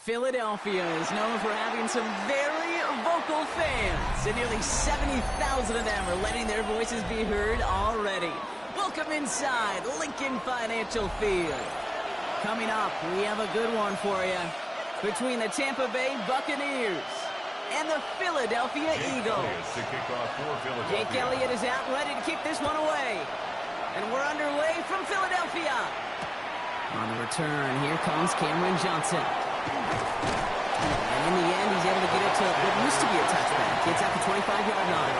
Philadelphia is known for having some very vocal fans, and nearly 70,000 of them are letting their voices be heard already. Welcome inside Lincoln Financial Field. Coming up, we have a good one for you between the Tampa Bay Buccaneers and the Philadelphia Eagles. Jake Elliott is out ready to kick this one away. And we're underway from Philadelphia. On the return, here comes Cameron Johnson. And in the end, he's able to get it to what used to be a touchback. Gets out the 25-yard line.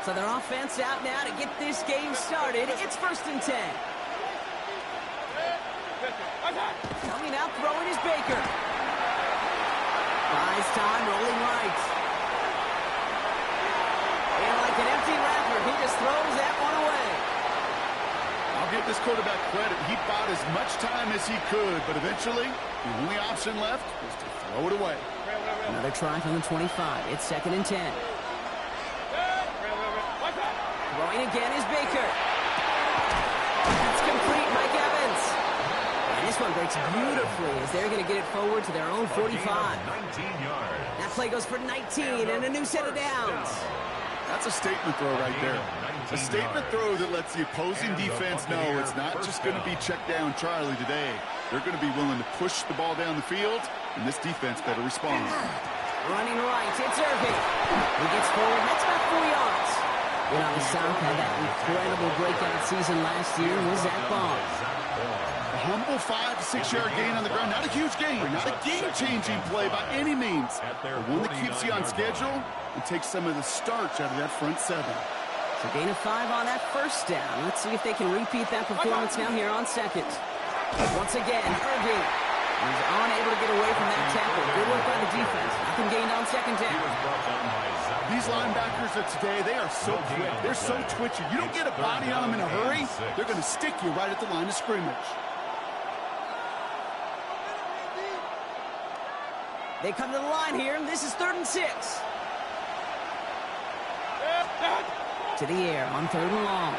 So their offense out now to get this game started. It's 1st and 10. Coming out, throwing is Baker. Buys time, rolling right. And like an empty wrapper, he just throws that one away. I'll give this quarterback credit. He bought as much time as he could, but eventually, the only option left was to throw it away. Another try from the 25. It's 2nd and 10. Throwing again is Baker. It's complete, Mike Evans. And this one breaks beautifully as they're going to get it forward to their own 45. 19 yards. That play goes for 19 and a new set of downs. That's a statement throw right there. A statement throw that lets the opposing defense know it's not just going to be check down Charlie today. They're going to be willing to push the ball down the field, and this defense better respond. Running right, it's Irving. He gets forward, that's about 4 yards. You know, the South had that incredible breakout season last year with Zach Bond. A humble 5 to 6 yard gain on the ground. Not a huge gain, not a game-changing play by any means. But one that keeps you on schedule and takes some of the starch out of that front seven. So gain of 5 on that first down. Let's see if they can repeat that performance now here on second. Once again, Irving is unable to get away from that tackle. Good work by the defense. Nothing gained on second down. These linebackers of today, they are so quick. They're so twitchy. You don't get a body on them in a hurry, they're going to stick you right at the line of scrimmage. They come to the line here, and this is 3rd and 6. To the air on 3rd and long.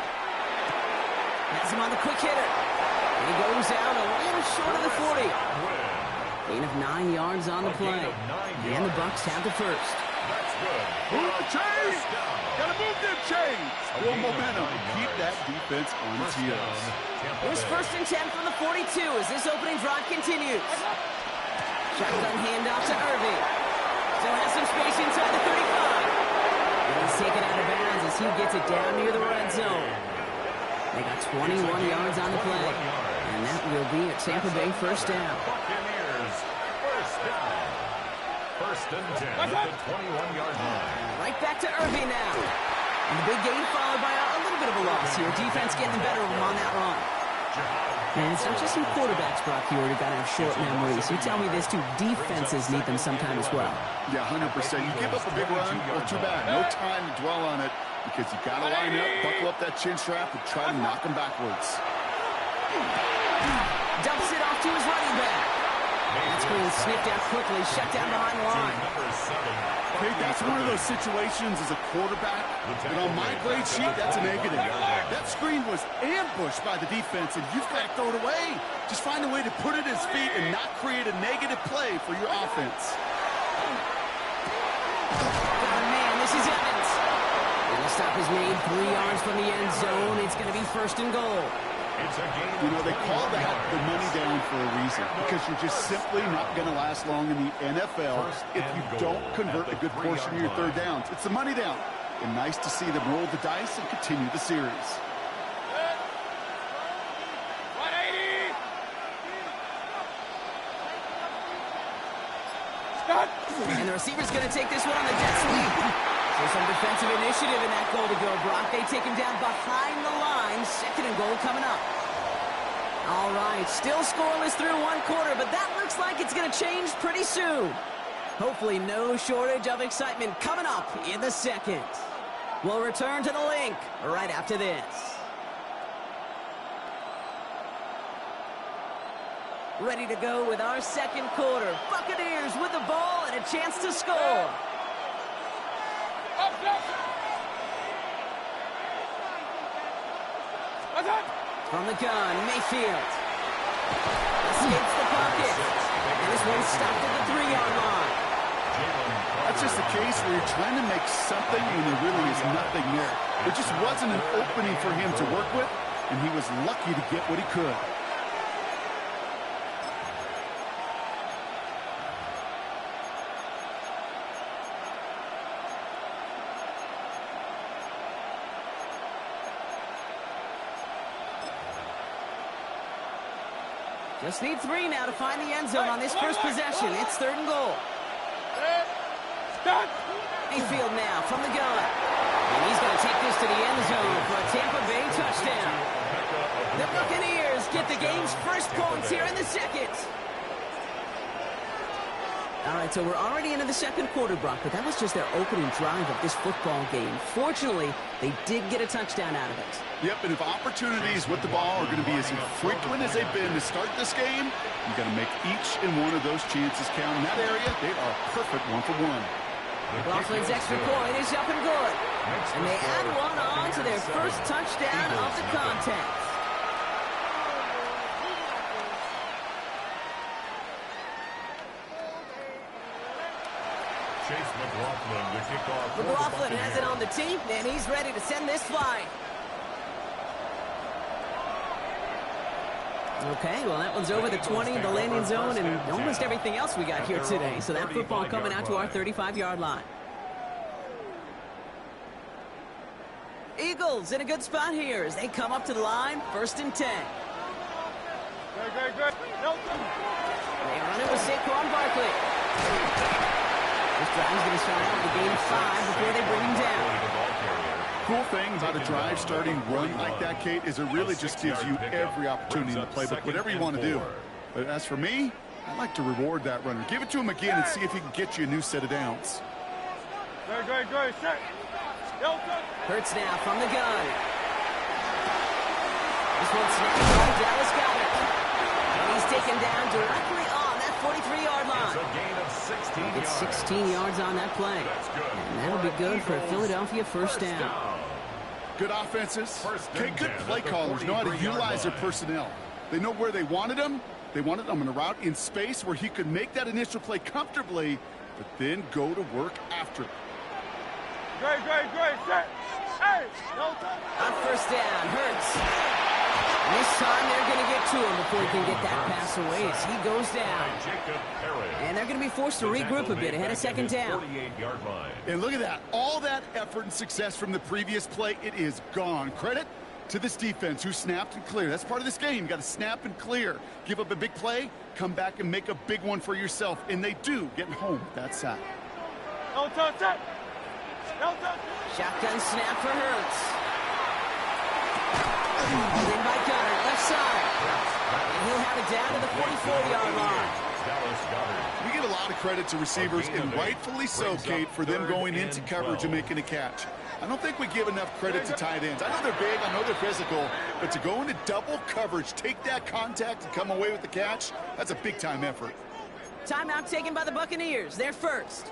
Has him on the quick hitter. And he goes out a little short of the 40. Gain of 9 yards on the play. And the Bucs have the first. Move the chains! Gotta move them chains! Build momentum and keep that defense on its heels. Here's 1st and 10 from the 42 as this opening drive continues. Shotgun handoff to Irving. Still has some space inside the 35. And he's taken out of bounds as he gets it down near the red zone. They got 21 yards on the play. And that will be a Tampa Bay first down. Buccaneers, first down. 1st and 10 at the 21-yard line. Right back to Irving now. And the big gain followed by a little bit of a loss here. Defense getting the better of him on that run. And it's not just some quarterbacks, Brock, here who got to have short memories. You tell me this too, defenses need them sometime as well. Yeah, 100%. You give up a big run, well, too bad. No time to dwell on it because you got to line up, buckle up that chin strap, and try to knock them backwards. Dumps it off to his running back. That's being sniffed out quickly, shut down behind the line. Okay, that's one of those situations as a quarterback that on my grade sheet, that's a negative. That screen was ambushed by the defense, and you've got to throw it away. Just find a way to put it at his feet and not create a negative play for your offense. Oh, man, this is Evans. And the stop is made 3 yards from the end zone. It's going to be 1st and goal. You know, they call that the money down for a reason because you're just simply not going to last long in the NFL if you don't convert a good portion of your 3rd downs. It's the money down. And nice to see them roll the dice and continue the series. And the receiver's going to take this one on the jet sweep. So some defensive initiative in that goal to go, Brock. They take him down behind the line. 2nd and goal coming up. All right, still scoreless through 1 quarter, but that looks like it's going to change pretty soon. Hopefully no shortage of excitement coming up in the 2nd. We'll return to the link right after this. Ready to go with our 2nd quarter. Buccaneers with the ball and a chance to score. From the gun, Mayfield. Escapes the pocket. And this one stopped at the 3-yard line. That's just the case where you're trying to make something when there really is nothing there. There just wasn't an opening for him to work with, and he was lucky to get what he could. Just need 3 now to find the end zone on this first possession. It's 3rd and goal. Mayfield now from the gun. And he's going to take this to the end zone for a Tampa Bay touchdown. The Buccaneers get the game's first points here in the second. All right, so we're already into the second quarter, Brock, but that was just their opening drive of this football game. Fortunately, they did get a touchdown out of it. Yep, and if opportunities with the ball are going to be as frequent as they've been to start this game, you got to make each and one of those chances count. In that area, they are a perfect 1-for-1. McLaughlin's extra point is up and good. And they add one on to their first touchdown of the contest. Chase McLaughlin to kick off. McLaughlin has it on the tee, and he's ready to send this flying. Okay, well, that one's over the 20, the landing zone, and almost everything else we got here today. So that football coming out to our 35-yard line. Eagles in a good spot here as they come up to the line, 1st and 10. They run it with Saquon Barkley. This drive's going to start out with a gain of 5 before they bring him down. Cool thing about a drive starting run like that, Kate, is it really just gives you every opportunity in the playbook, whatever you want to do. But as for me, I like to reward that runner. Give it to him again and see if he can get you a new set of downs. Hurts now from the gun. This one snapped by Dallas Goedert. And he's taken down directly on that 43-yard line. It's a gain of 16 yards. It's 16 yards on that play. And that'll be good for a Philadelphia first down. Good offenses. Okay, good play callers know how to utilize their personnel. They know where they wanted him. They wanted him in a route in space where he could make that initial play comfortably, but then go to work after. Great. Hey, on first down, Hurts. And this time they're going to get to him before he can get that pass away as he goes down. And they're going to be forced to regroup a bit ahead of 2nd down. And look at that. All that effort and success from the previous play, it is gone. Credit to this defense who snapped and cleared. That's part of this game. You got to snap and clear. Give up a big play, come back and make a big one for yourself. And they do, getting home with that sack. No touch it. Shotgun snap for Hurts. Pulled in by Goddard, left side. And he'll have it down to the 44-yard line. We give a lot of credit to receivers, and rightfully so, Kate, for them going into coverage and making a catch. I don't think we give enough credit to tight ends. I know they're big, I know they're physical, but to go into double coverage, take that contact, and come away with the catch, that's a big-time effort. Timeout taken by the Buccaneers. They're first.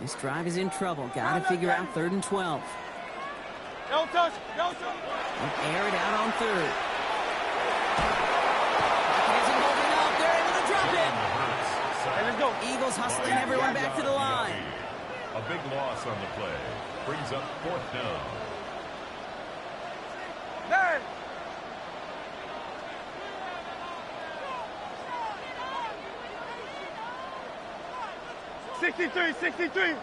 This drive is in trouble. Got to figure out 3rd and 12. No touch. Air it out on 3rd. Isn't holding up. They're able to drop it. Hey, let's go. Eagles hustling everyone back to the line. A big loss on the play. Brings up 4th down. Hey. $63.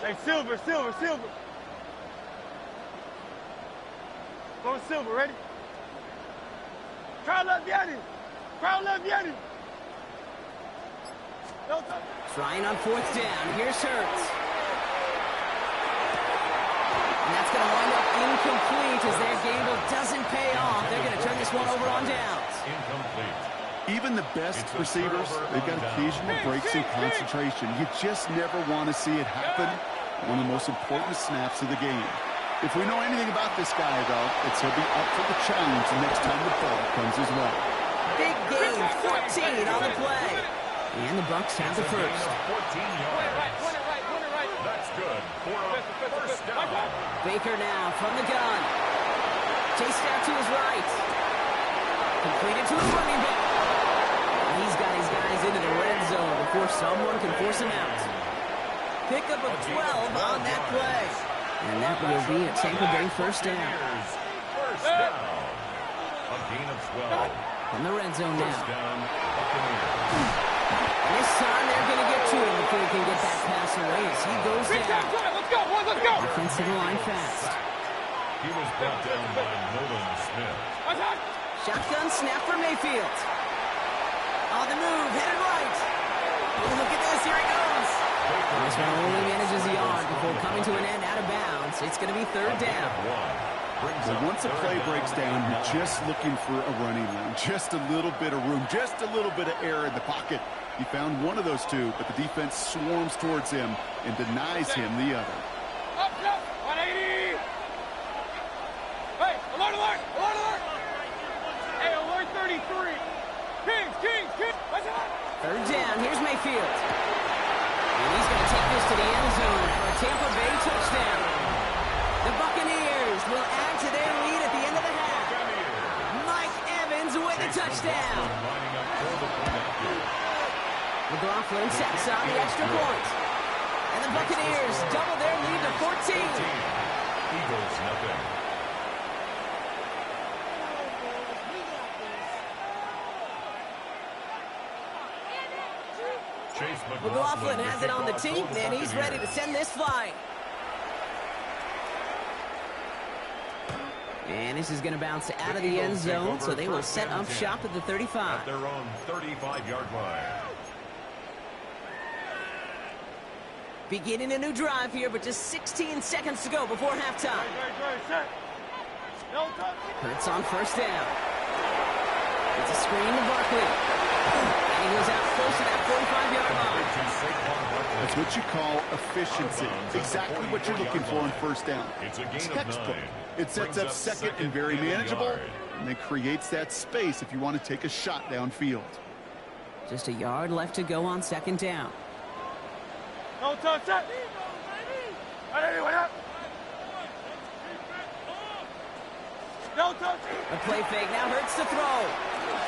Hey, silver. Go silver, ready? Crowd left Yeti. No touch. Trying on 4th down. Here's Hurts. And that's going to wind up incomplete as their gamble doesn't pay off. They're going to turn this one over on downs. Incomplete. Even the best receivers, they've got occasional breaks in concentration. You just never want to see it happen on the most important snaps of the game. If we know anything about this guy, though, it's he'll be up for the challenge the next time the ball comes his way. Big gain, 14 on the play. And the Bucs have the first. 14 yards. Point it right. That's good for a first down. Baker now from the gun. Chased out to his right. Completed to his running back. He's got his guys into the red zone before someone can force him out. Pickup of 12 on that play. And that will be a Tampa Bay first down. First down. A gain of 12. From the red zone First now. down, Buccaneers. And this time they're going to get to him before he can get that pass away as he goes down. Let's go, boys, let's go. Defensive line fast. He was brought down by Nolan Smith. Shotgun snap for Mayfield. On the move, headed right. Oh, look at this, here he goes. This one only manages a yard before coming to an end out of bounds. It's going to be third down. Well, once a play breaks down, you're just looking for a running lane. Just a little bit of room, just a little bit of air in the pocket. He found one of those two, but the defense swarms towards him and denies him the other. Up, 180. Hey, alert, alert, alert, alert. Hey, alert 33. Kings. Third down, here's Mayfield. And he's going to take this to the end zone for a Tampa Bay touchdown. The Buccaneers will add to their lead at the end of the half. Mike Evans with a touchdown. McLaughlin sets on the extra point. And the Buccaneers double their lead to 14. Eagles nothing. McLaughlin has it on the team, and he's ready to send this flying. And this is going to bounce out of the end zone, so they will set up shop at the 35. At their own 35-yard line. Beginning a new drive here, but just 16 seconds to go before halftime. Hurts on first down. It's a screen to Barkley. And he goes out close to that 45-yard line. That's what you call efficiency. Exactly what you're looking for on first down. It's a gain Textbook. of 9. It sets up second and very manageable, and then creates that space if you want to take a shot downfield. Just a yard left to go on second down. No touch that. No touch. The play fake now hurts to throw.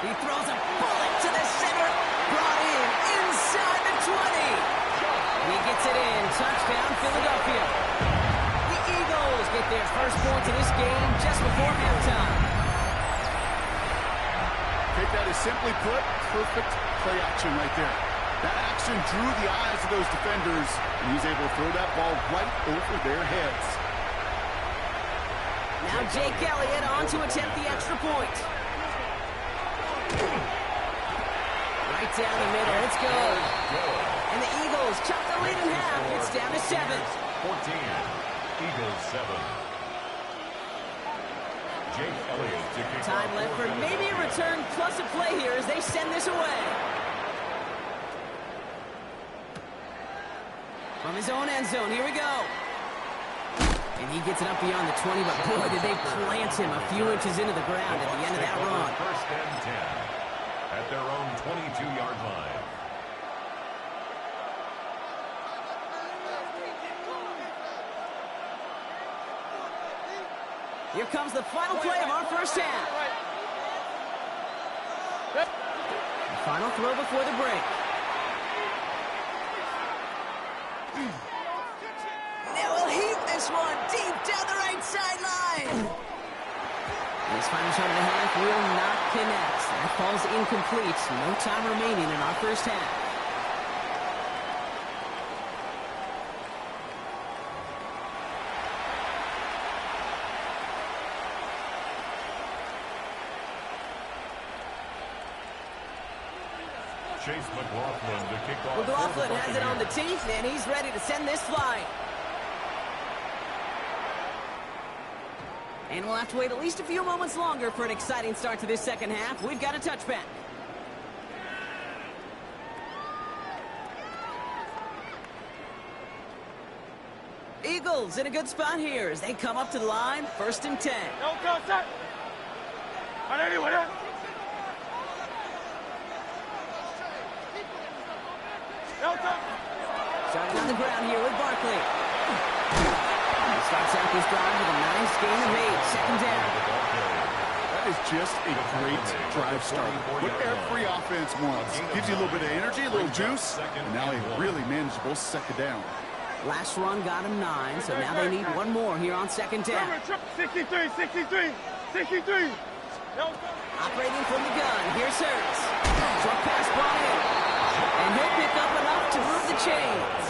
He throws a bullet to the center. Brought in inside the 20. He gets it in. Touchdown, Philadelphia. The Eagles get their first point of this game just before halftime. Take that as simply put, perfect play action right there. That action drew the eyes of those defenders, and he's able to throw that ball right over their heads. Now Jake Elliott on to attempt the extra point. Right down the middle, it's good. And the Eagles chop the lead in half. It's down to 7. 14. Eagles 7. Jake Elliott to kick Time off left for for maybe a return plus a play here as they send this away. From his own end zone, here we go. And he gets it up beyond the 20, but boy, did they plant him a few inches into the ground at the end of that run. First and 10 at their own 22-yard line. Here comes the final play of our first half. The final throw before the break. They will heat this one deep down the right sideline. This final shot of the half will not connect. That falls incomplete. No time remaining in our first half. Chase McLaughlin to kick off. McLaughlin has it on the teeth, and he's ready to send this flying. And we'll have to wait at least a few moments longer for an exciting start to this second half. We've got a touchback. Eagles in a good spot here as they come up to the line, 1st and 10. No touch that. No touch. Starting on the ground here with Barkley. He starts out this drive with a nice gain of 8. Second down. That is just a great drive start. What every offense wants. Gives you a little bit of energy, a little juice, and now a really manageable second down. Last run got him 9, so now they need one more here on second down. 63, 63, 63. Operating from the gun, here's Hurts. Short pass brought in, and he'll pick up enough to move the chains.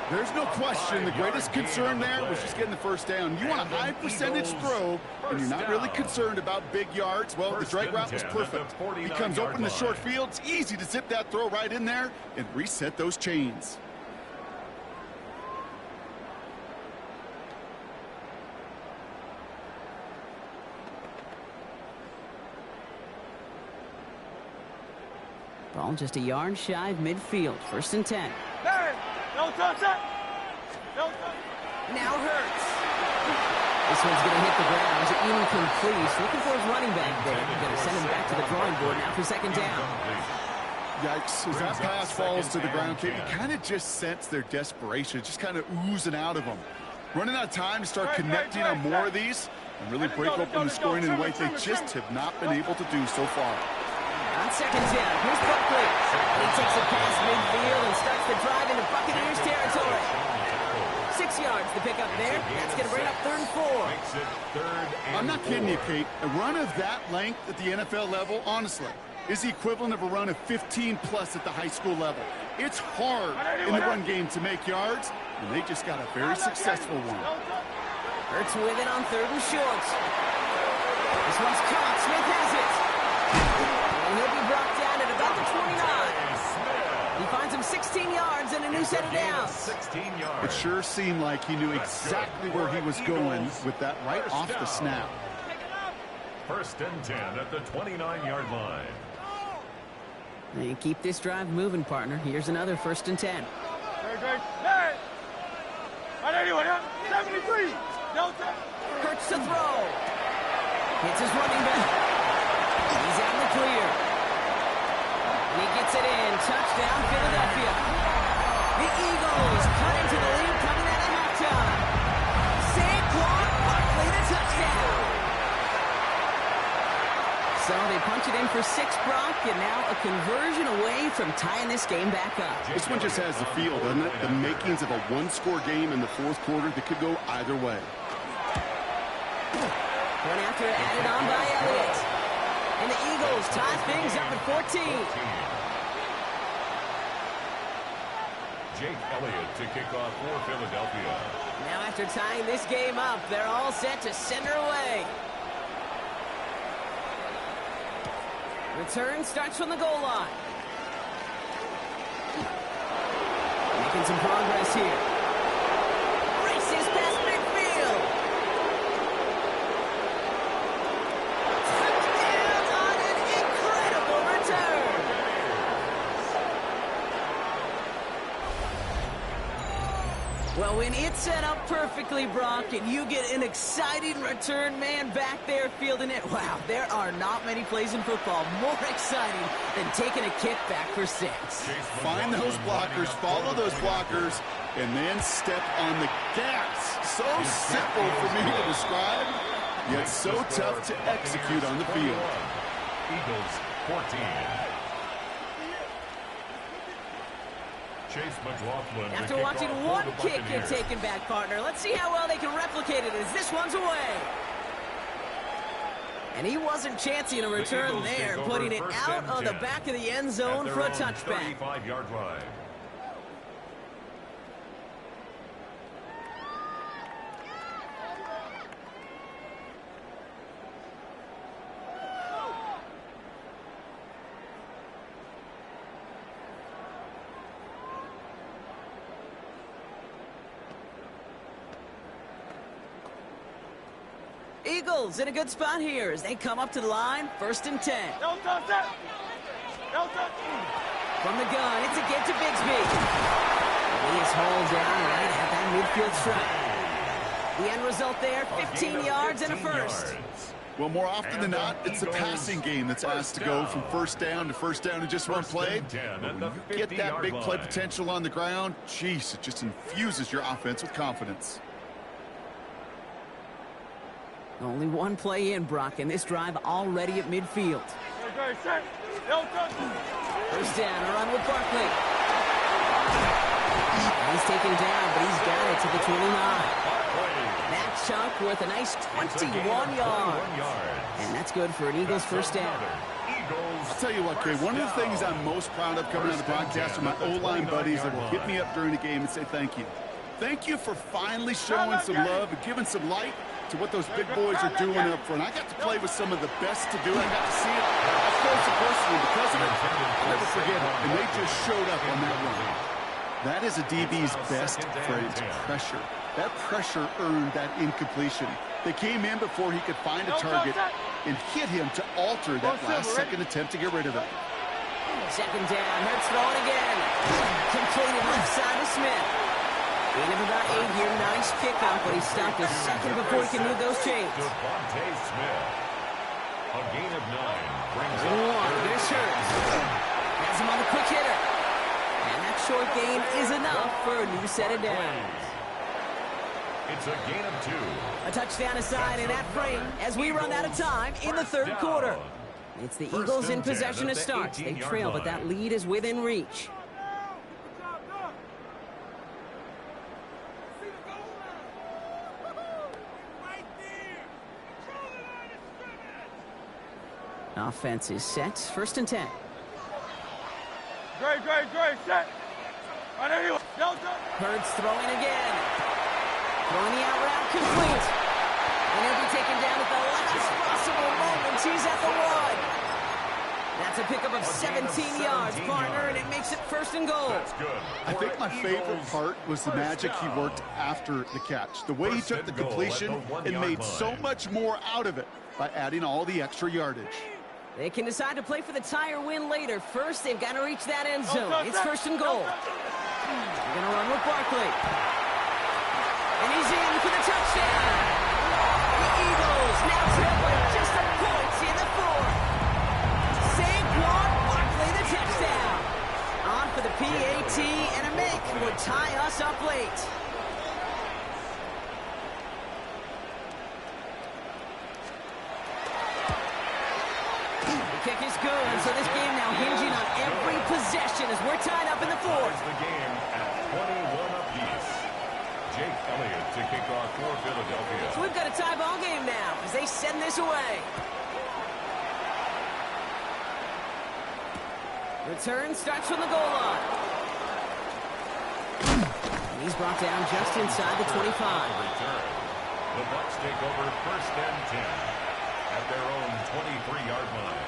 There's no question the greatest concern there was just getting the first down. You want a high percentage throw, and you're not really concerned about big yards. Well, the drag route was perfect. He comes open the short field. It's easy to zip that throw right in there and reset those chains. Ball just a yard shy of midfield. First and 10. Hey, no touch it. No touch. Now Hurts. This one's going to hit the ground. It's incomplete. Looking for his running back there. Going to send him back to the drawing board now for second down. Yikes. As that pass falls to the ground, Kate, you kind of just sense their desperation. Just kind of oozing out of them. Running out of time to start connecting on more of these and really break open the scoring in a way they just have not been able to do so far. On second down, here's Buckley. And he takes it past midfield and starts the drive into Buccaneers territory. 6 yards to pick up there. That's going to bring up 3rd and 4. I'm not kidding you, Kate. A run of that length at the NFL level, honestly, is the equivalent of a run of 15-plus at the high school level. It's hard in the run game to make yards, and they just got a very successful one. Hurts with it on 3rd and short. This one's caught. Smith has it. And he'll be brought down at about the 29. He finds him 16 yards and a new set of downs. 16 yards. It sure seemed like he knew exactly where he was going with that right off the snap. First and 10 at the 29-yard line. And keep this drive moving, partner. Here's another 1st and 10. Hey, 73. No touch. Hurts to throw. Hits his running back. He's out in the clear. And he gets it in. Touchdown, Philadelphia. The Eagles cut into the lead coming out of halftime. Saquon Barkley, the touchdown. So they punch it in for 6, Brock, and now a conversion away from tying this game back up. This one just has the feel, doesn't it? The makings of a one-score game in the 4th quarter that could go either way. One after added on by Elliott. And the Eagles tie things up at 14. Jake Elliott to kick off for Philadelphia. Now after tying this game up, they're all set to send her away. Return starts from the goal line. Making some progress here. Races past midfield. Touchdown on an incredible return. Well, when it's set up perfectly, Brock, and you get an exciting return man back there fielding it, wow, there are not many plays in football more exciting than taking a kick back for 6. Find those blockers, follow those blockers, and then step on the gas. So simple for me to describe, yet so tough to execute on the field. Eagles 14. Chase McLaughlin. After watching one kick get taken back, partner, let's see how well they can replicate it as this one's away. And he wasn't chancing a return there, putting it out of the back of the end zone for a touchback. 35-yard line. Eagles in a good spot here as they come up to the line, 1st and 10. No touch it. No touch. From the gun, it's a get to Bigsby. He is hauled down right at that midfield stripe. The end result there, 15 yards and a first. Well, more often than not, it's the passing game that's asked to go from first down in just one play. But when you get that big play potential on the ground, geez, it just infuses your offense with confidence. Only one play in, Brock, and this drive already at midfield. First down, a run with Barkley. He's taken down, but he's got it to the 29. That chunk worth a nice 21 yards. And that's good for an Eagles first down. I'll tell you what, Kay, one of the things I'm most proud of coming out of the broadcast are my O-line buddies that will hit me up during the game and say thank you. Thank you for finally showing some love and giving some light to what those big boys are doing up front. I got to play with some of the best to do it. I got to see it up close and personal. Because of it, I'll never forget it. And they just showed up on that run. That is a DB's best phrase, pressure. That pressure earned that incompletion. They came in before he could find a target and hit him to alter that last-second attempt to get rid of it. Second down, Hurts throwing again. Completed left side to Smith. Gain of about 8 here, nice pickup, but he stopped a second before he can move those chains. A gain of 9 brings up here's Hurts. Has him on the quick hitter. And that short gain is enough for a new set of downs. It's a gain of 2. A touchdown aside in that frame as we run out of time in the third quarter. It's the Eagles in possession to start. They trail, but that lead is within reach. Offense is set. First and 10. Great, set. Hurts throwing again. Throwing the out route complete. And he'll be taken down at the last possible moment. He's at the 1. That's a pickup of 17 yards, partner, and it makes it first and goal. That's good. I think my favorite part was the magic he worked after the catch. The way he took the completion and made so much more out of it by adding all the extra yardage. They can decide to play for the tie or win later. First, they've got to reach that end zone. It's first and goal. They're going to run with Barkley. And he's in for the touchdown. The Eagles now trailing just a point in the fourth. Saquon Barkley, the touchdown. On for the PAT, and a make would tie us up late. Kick is good, so this game now hinging on every possession as we're tied up in the fourth. The game at 21 apiece. Jake Elliott to kick off for Philadelphia. So we've got a tie ball game now as they send this away. Return starts from the goal line. And he's brought down just inside the 25. Return. The Bucs take over first and 10 at their own 23-yard line.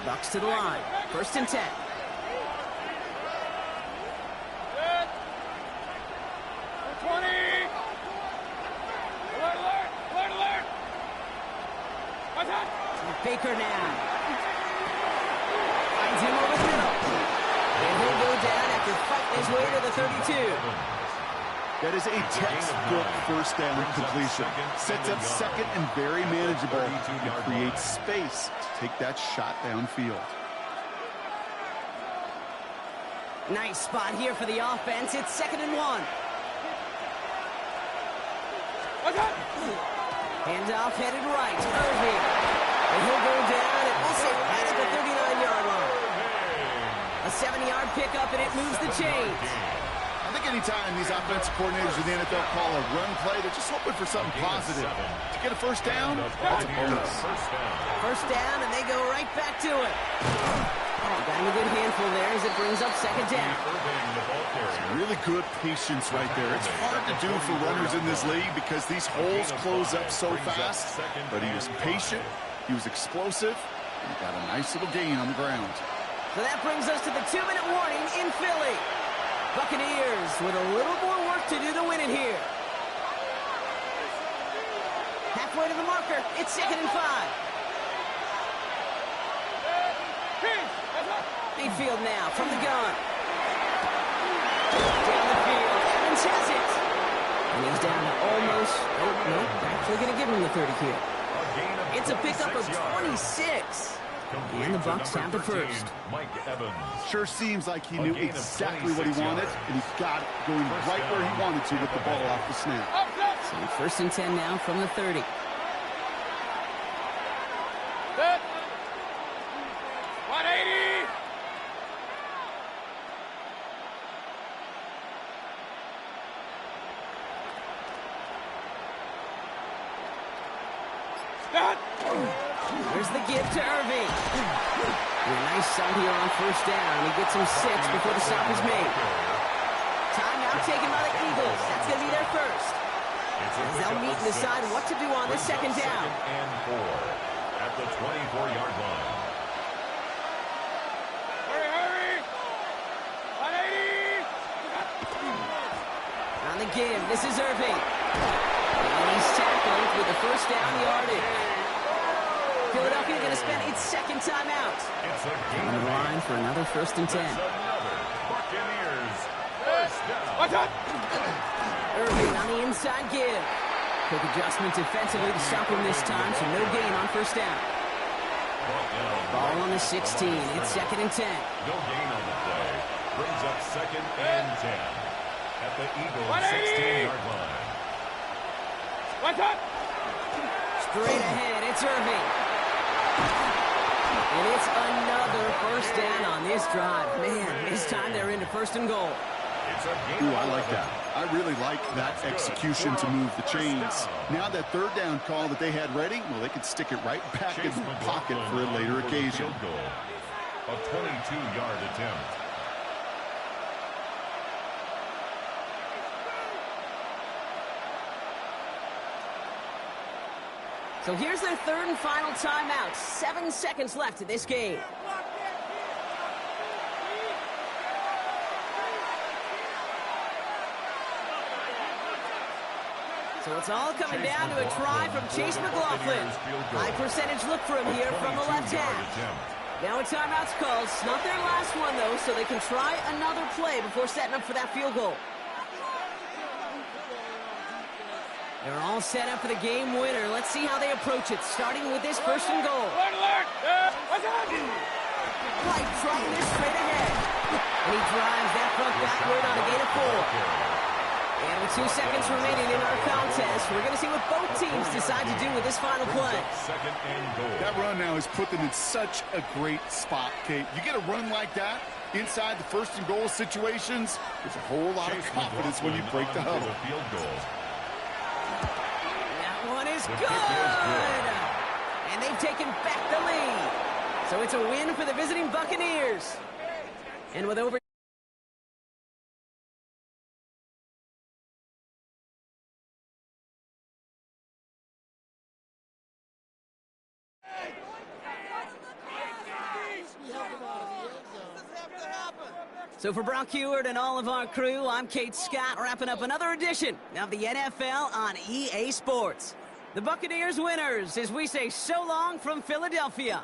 Bucs to the line. First and 10. Set. 20. Alert. Baker now. Finds him over the middle. And he'll go down after fighting his way to the 32. That is a textbook first down completion. Sets up second and very manageable. It creates space to take that shot downfield. Nice spot here for the offense. It's second and 1. Handoff headed right. Irving. And he'll go down and we'll say right at the 39-yard line. A 7-yard pickup and it moves the chains. I think anytime these offensive coordinators in the NFL call a run play, they're just hoping for something positive. To get a first down, that's a bonus. First down, and they go right back to it. Got him a good handful there as it brings up second down. Really good patience right there. It's hard to do for runners in this league because these holes close up so fast. But he was patient, he was explosive, and he got a nice little gain on the ground. So that brings us to the 2-minute warning in Philly. Buccaneers with a little more work to do to win it here. Halfway to the marker, it's second and 5. Mayfield now from the gun. Down the field, Evans has it. And he's down to almost, actually going to give him the 30 here. It's a pickup of 26. complete And the to Bucks have number the 13, first. Mike Evans. Sure seems like he A knew gain of exactly what he 26 wanted, yards. and he got it going First right where he down, wanted to with the Tampa ball Bay. off the snap. So first and 10 now from the 30. Set. 180. Set. There's the give to Irving. And a nice start here on first down. He gets him 6 before the stop is made. Timeout taken by the Eagles. That's going to be their first. As they'll meet and decide what to do on this second down. Second and 4 at the 24-yard line. Hurry, hurry. 180. On the give, this is Irving. And he's tackled with the first down yardage. Philadelphia going to spend its second timeout. It's a gain On of the 8. line for another first and 10. That's another Buccaneers first down. Watch out. Irving on the inside give. Quick adjustment defensively to stop him this time, so no gain on first down. Ball on the 16. It's second and 10. No gain on the play. Brings up second and 10 at the Eagles 180. 16-yard line. Watch out. Straight ahead, it's Irving. And it's another first down on this drive. Man, this time they're into first and goal. It's a gain Ooh, of I like 11. that. I really like that execution to move the chains. Now that third down call that they had ready, well, they could stick it right back in Chase the pocket for a later McLaughlin occasion. field goal. A 22-yard attempt. So here's their third and final timeout. 7 seconds left in this game. So it's all coming down to a try from Chase McLaughlin. High percentage look for him here from the left half. Now a timeout's called. It's not their last one, though, so they can try another play before setting up for that field goal. They're all set up for the game winner. Let's see how they approach it, starting with this first and goal. Alert, alert. Watch out. White trying this straight ahead. And he drives that front backward on a gain of 4. And with 2 seconds remaining in our contest, we're going to see what both teams decide to do with this final play. Second and goal. That run now has put them in such a great spot, Kate. You get a run like that inside the first and goal situations, there's a whole lot of Chase confidence when you break the McLaughlin huddle. for field goal. That one is The good. kick is good. And they've taken back the lead. So it's a win for the visiting Buccaneers. And with over So for Brock Heward and all of our crew, I'm Kate Scott, wrapping up another edition of the NFL on EA Sports. The Buccaneers winners as we say so long from Philadelphia.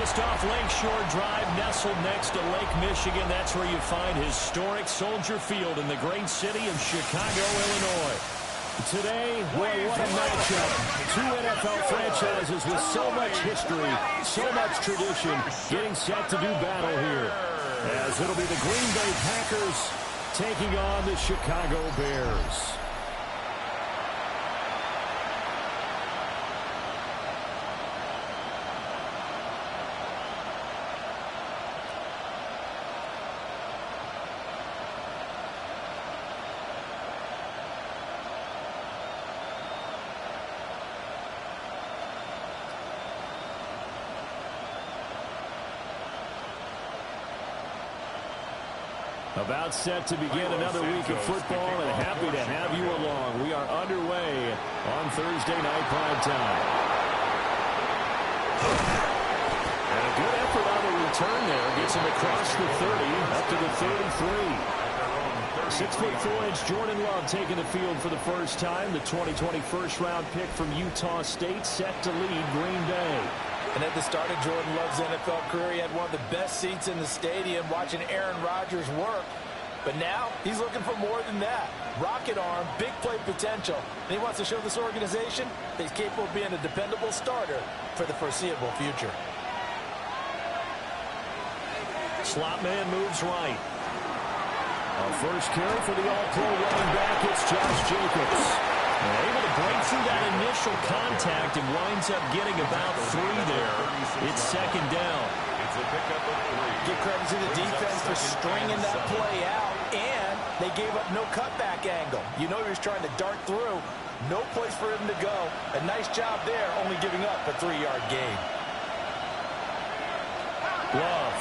Just off Lakeshore Drive, nestled next to Lake Michigan. That's where you find historic Soldier Field in the great city of Chicago, Illinois. Today, boy, what a matchup. Two NFL franchises with so much history, so much tradition, getting set to do battle here. As it'll be the Green Bay Packers taking on the Chicago Bears. About set to begin another week of football, and happy to have you along. We are underway on Thursday night prime time. And a good effort on the return there. Gets him across the 30, up to the 33. 6'4" Jordan Love taking the field for the first time. The 2020 first-round pick from Utah State set to lead Green Bay. And at the start of Jordan Love's NFL career, he had one of the best seats in the stadium watching Aaron Rodgers work. But now he's looking for more than that. Rocket arm, big play potential. And he wants to show this organization that he's capable of being a dependable starter for the foreseeable future. Slot man moves right. Our first carry for the all-pro running back, it's Josh Jacobs. Able to break through that initial contact and winds up getting about 3 there. It's second down. It's a pickup of 3. Give credit to the defense for stringing that play out, and they gave up no cutback angle. You know he was trying to dart through. No place for him to go. A nice job there, only giving up a 3-yard gain. Love.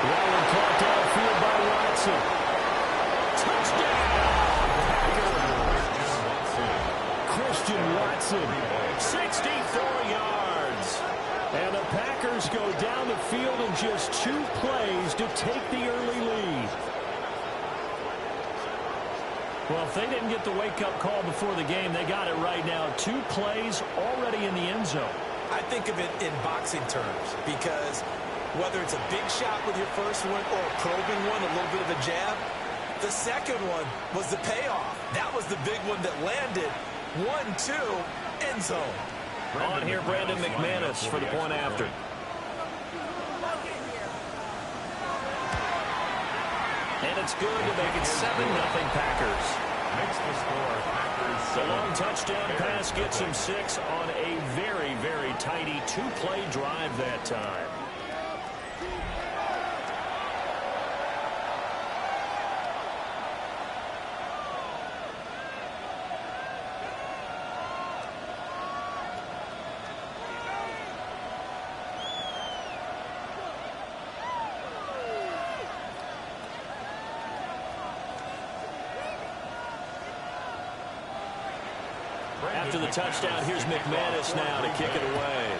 Well, caught downfield by Watson. Touchdown! Christian Watson, 64 yards. And the Packers go down the field in just 2 plays to take the early lead. Well, if they didn't get the wake-up call before the game, they got it right now. 2 plays already in the end zone. I think of it in boxing terms because whether it's a big shot with your first one or a probing one, a little bit of a jab, the second one was the payoff. That was the big one that landed. 1-2, end zone. On here, Brandon McManus for the point after. And it's good to make it 7-0 Packers. Makes the score Packers. The long touchdown pass gets him 6 on a very, very tidy 2-play drive that time. After the touchdown, here's McManus now to kick it away.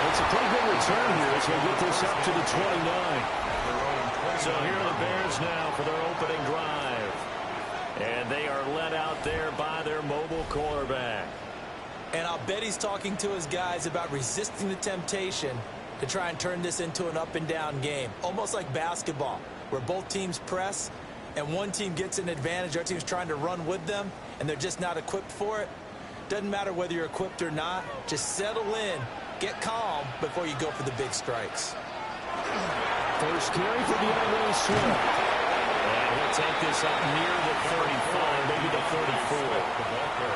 It's a pretty good return here as he'll get this up to the 29. So here are the Bears now for their opening drive. And they are led out there by their mobile quarterback. And I'll bet he's talking to his guys about resisting the temptation to try and turn this into an up-and-down game. Almost like basketball, where both teams press, and one team gets an advantage, our team's trying to run with them, and they're just not equipped for it. Doesn't matter whether you're equipped or not. Just settle in, get calm before you go for the big strikes. First carry for DeAndre Swift. And he'll take this up near the 35, maybe the 34.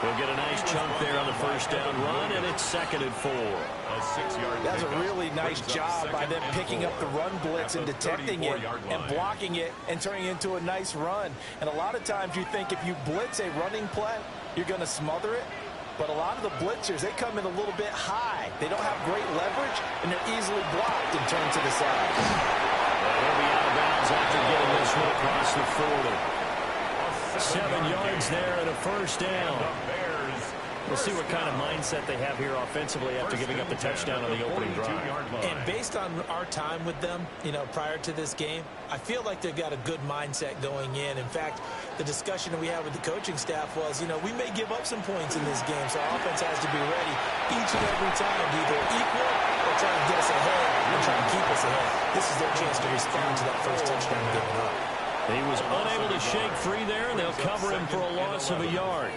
We'll get a nice chunk there on the first down run, and it's 2nd and 4. A 6-yard That's a really nice job by them picking up the run blitz and detecting it and blocking it and turning it into a nice run. And a lot of times you think if you blitz a running play, you're going to smother it. But a lot of the blitzers, they come in a little bit high. They don't have great leverage, and they're easily blocked and turned to the side. They'll be out of bounds after getting this one across the 40. 7 yards there and a first down. The Bears We'll see what kind of mindset they have here offensively after giving up the touchdown on the opening drive. And based on our time with them, prior to this game, I feel like they've got a good mindset going in. In fact, the discussion that we had with the coaching staff was, we may give up some points in this game, so our offense has to be ready each and every time to either equal or try to get us ahead and try to keep us ahead. This is their chance to respond to that first touchdown given up. He was unable to shake free there, and they'll cover him for a loss of a yard.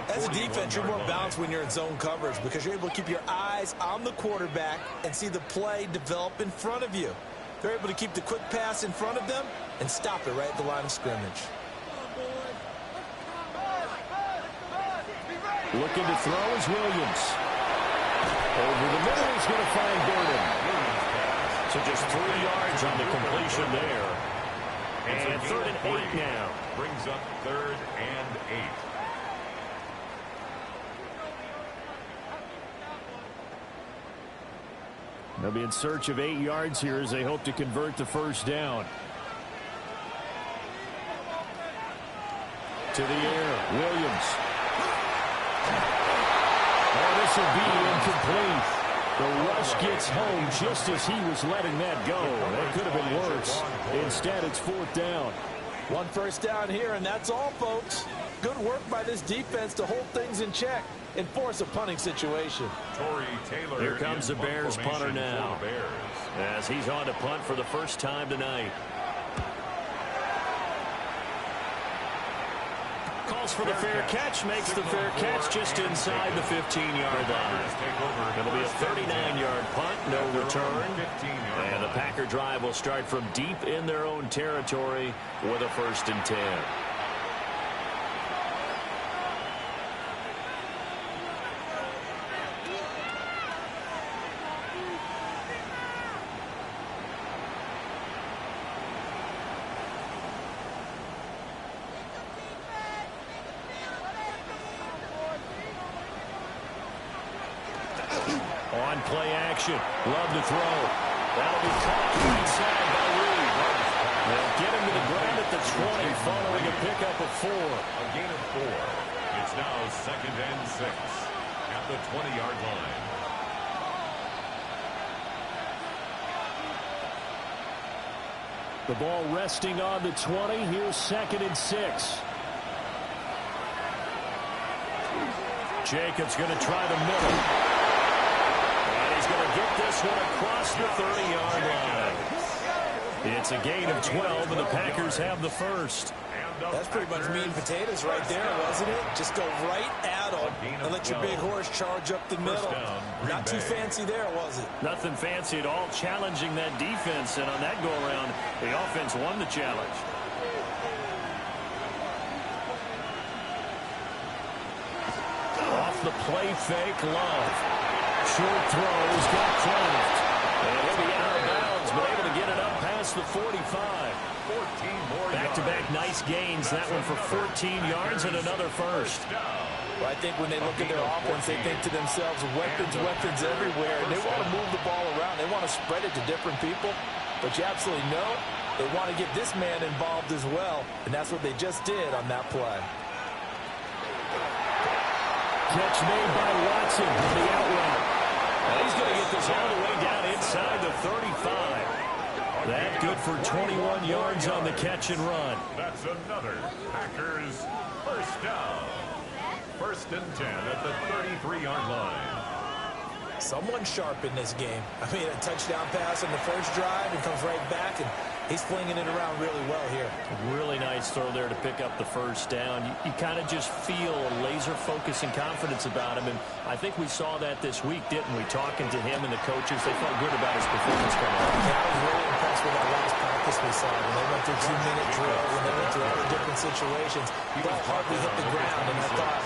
As a defense, you're more balanced when you're in zone coverage because you're able to keep your eyes on the quarterback and see the play develop in front of you. They're able to keep the quick pass in front of them and stop it right at the line of scrimmage. Looking to throw is Williams. Over the middle, he's going to find Gordon. So just 3 yards on the completion there. And 3rd and 8 now. Brings up 3rd and 8. They'll be in search of 8 yards here as they hope to convert the first down. To the air, Williams. Oh, this will be incomplete. The rush gets home just as he was letting that go. That could have been worse. Instead, it's 4th down. 1 first down here, and that's all, folks. Good work by this defense to hold things in check and force a punting situation. Here comes the Bears punter now, as he's on to punt for the first time tonight. Calls for the fair catch, makes the fair catch just inside the 15-yard line. It'll be a 39-yard punt, no return. And the Packer drive will start from deep in their own territory with a 1st and 10. On play action. Love to throw. That'll be caught inside by Reed. They'll get him to the ground at the 20 following a pickup of 4. A gain of 4. It's now 2nd and 6 at the 20-yard line. The ball resting on the 20. Here's 2nd and 6. Jacobs going to try the middle. He's going to get this one across the 30-yard line. It's a gain of 12, and the Packers have the first. That's pretty much meat and potatoes right there, wasn't it? Just go right at them and let your big horse charge up the middle. Not too fancy there, was it? Nothing fancy at all, challenging that defense, and on that go-around, the offense won the challenge. Off the play fake, Love. Short throws, got Kraft. And he'll be out of bounds, but able to get it up past the 45. 14 more Back-to-back nice gains. That one for 14 yards and another first. Well, I think when they look at their offense, they think to themselves, weapons, weapons everywhere. And they want to move the ball around. They want to spread it to different people. But you absolutely know they want to get this man involved as well. And that's what they just did on that play. Catch made by Watson on the out route. He's going to get this all the way down inside the 35. That good for 21 yards on the catch and run. That's another Packers first down. 1st and 10 at the 33-yard line. Someone sharp in this game. I mean, a touchdown pass on the first drive and comes right back, and he's flinging it around really well here. Really nice throw there to pick up the first down. You kind of just feel a laser focus and confidence about him, and I think we saw that this week, didn't we? Talking to him and the coaches, they felt good about his performance coming out. Yeah, I was really impressed with that last practice we saw when they went through 2-minute drill, when they went through all the different situations. He hardly hit the ground, and I thought,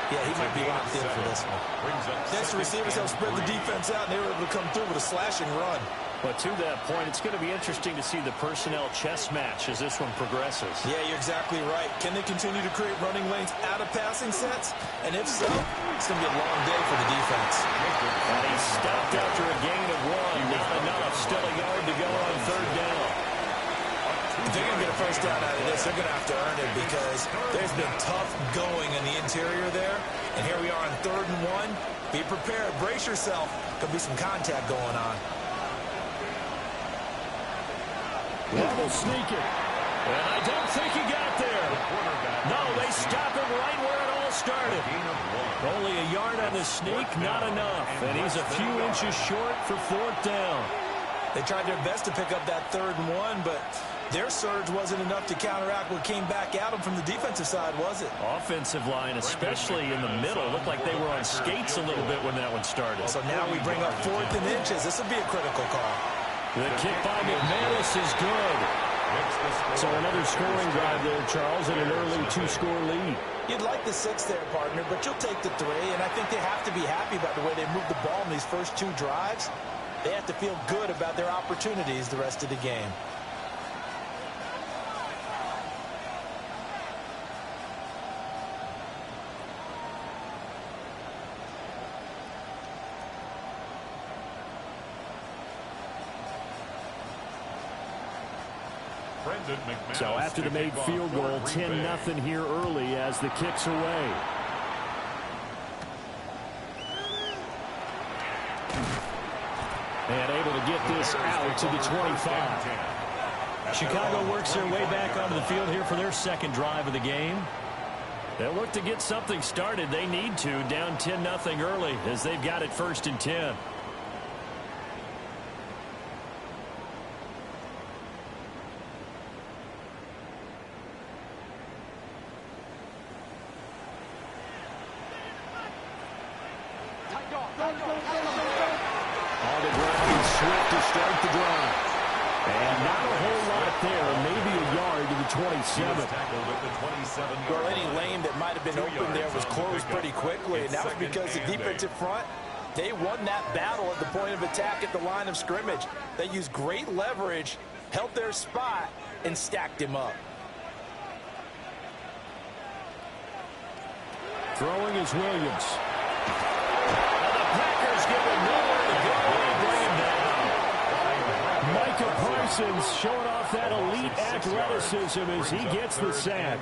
yeah, he might be locked in for this one. Next, the receivers have spread the defense out, and they were able to come through with a slashing run. But to that point, it's going to be interesting to see the personnel chess match as this one progresses. Yeah, you're exactly right. Can they continue to create running lanes out of passing sets? And if so, it's going to be a long day for the defense. And he stopped after a gain of 1. Not enough. Still a yard to go on 3rd down. If they're going to get a first first down out of this, they're going to have to earn it because there's been tough going in the interior there. And here we are on 3rd and 1. Be prepared. Brace yourself. Could be some contact going on. Double sneak it. And I don't think he got there. No, they stop him right where it all started. Only a yard on the sneak, not enough. And he's a few inches short for 4th down. They tried their best to pick up that 3rd and 1, but their surge wasn't enough to counteract what came back at them from the defensive side, was it? Offensive line, especially in the middle, looked like they were on skates a little bit when that one started. So now we bring up 4th and inches. This would be a critical call. The kick by McManus is good. So another scoring drive there, Charles, and an early 2-score lead. You'd like the 6 there, partner, but you'll take the 3, and I think they have to be happy about the way they moved the ball in these first 2 drives. They have to feel good about their opportunities the rest of the game. So after the made field goal, 10-0 here early as the kick's away. And able to get this out to the 25. Chicago works their way back onto the field here for their 2nd drive of the game. They'll look to get something started. They need to, down 10-0 early as they've got it 1st and 10. On the ground, Swift to start the drive. And not a whole lot there, maybe a yard to the 27. Well, any lane that might have been open there was closed pretty quickly, and that was because the defensive front, they won that battle at the point of attack at the line of scrimmage. They used great leverage, held their spot, and stacked him up. Throwing is Williams. And the Packers give him nowhere to go and bring him down. Micah Parsons showing off that elite athleticism as he gets the sack.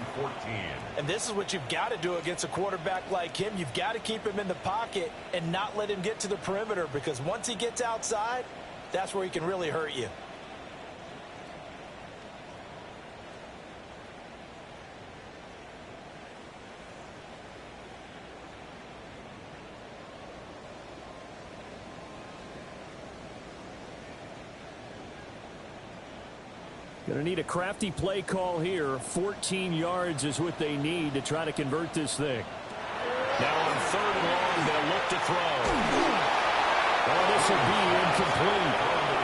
And this is what you've got to do against a quarterback like him. You've got to keep him in the pocket and not let him get to the perimeter, because once he gets outside, that's where he can really hurt you. Going to need a crafty play call here. 14 yards is what they need to try to convert this thing. Now on 3rd and long, they'll look to throw. Oh, this will be incomplete.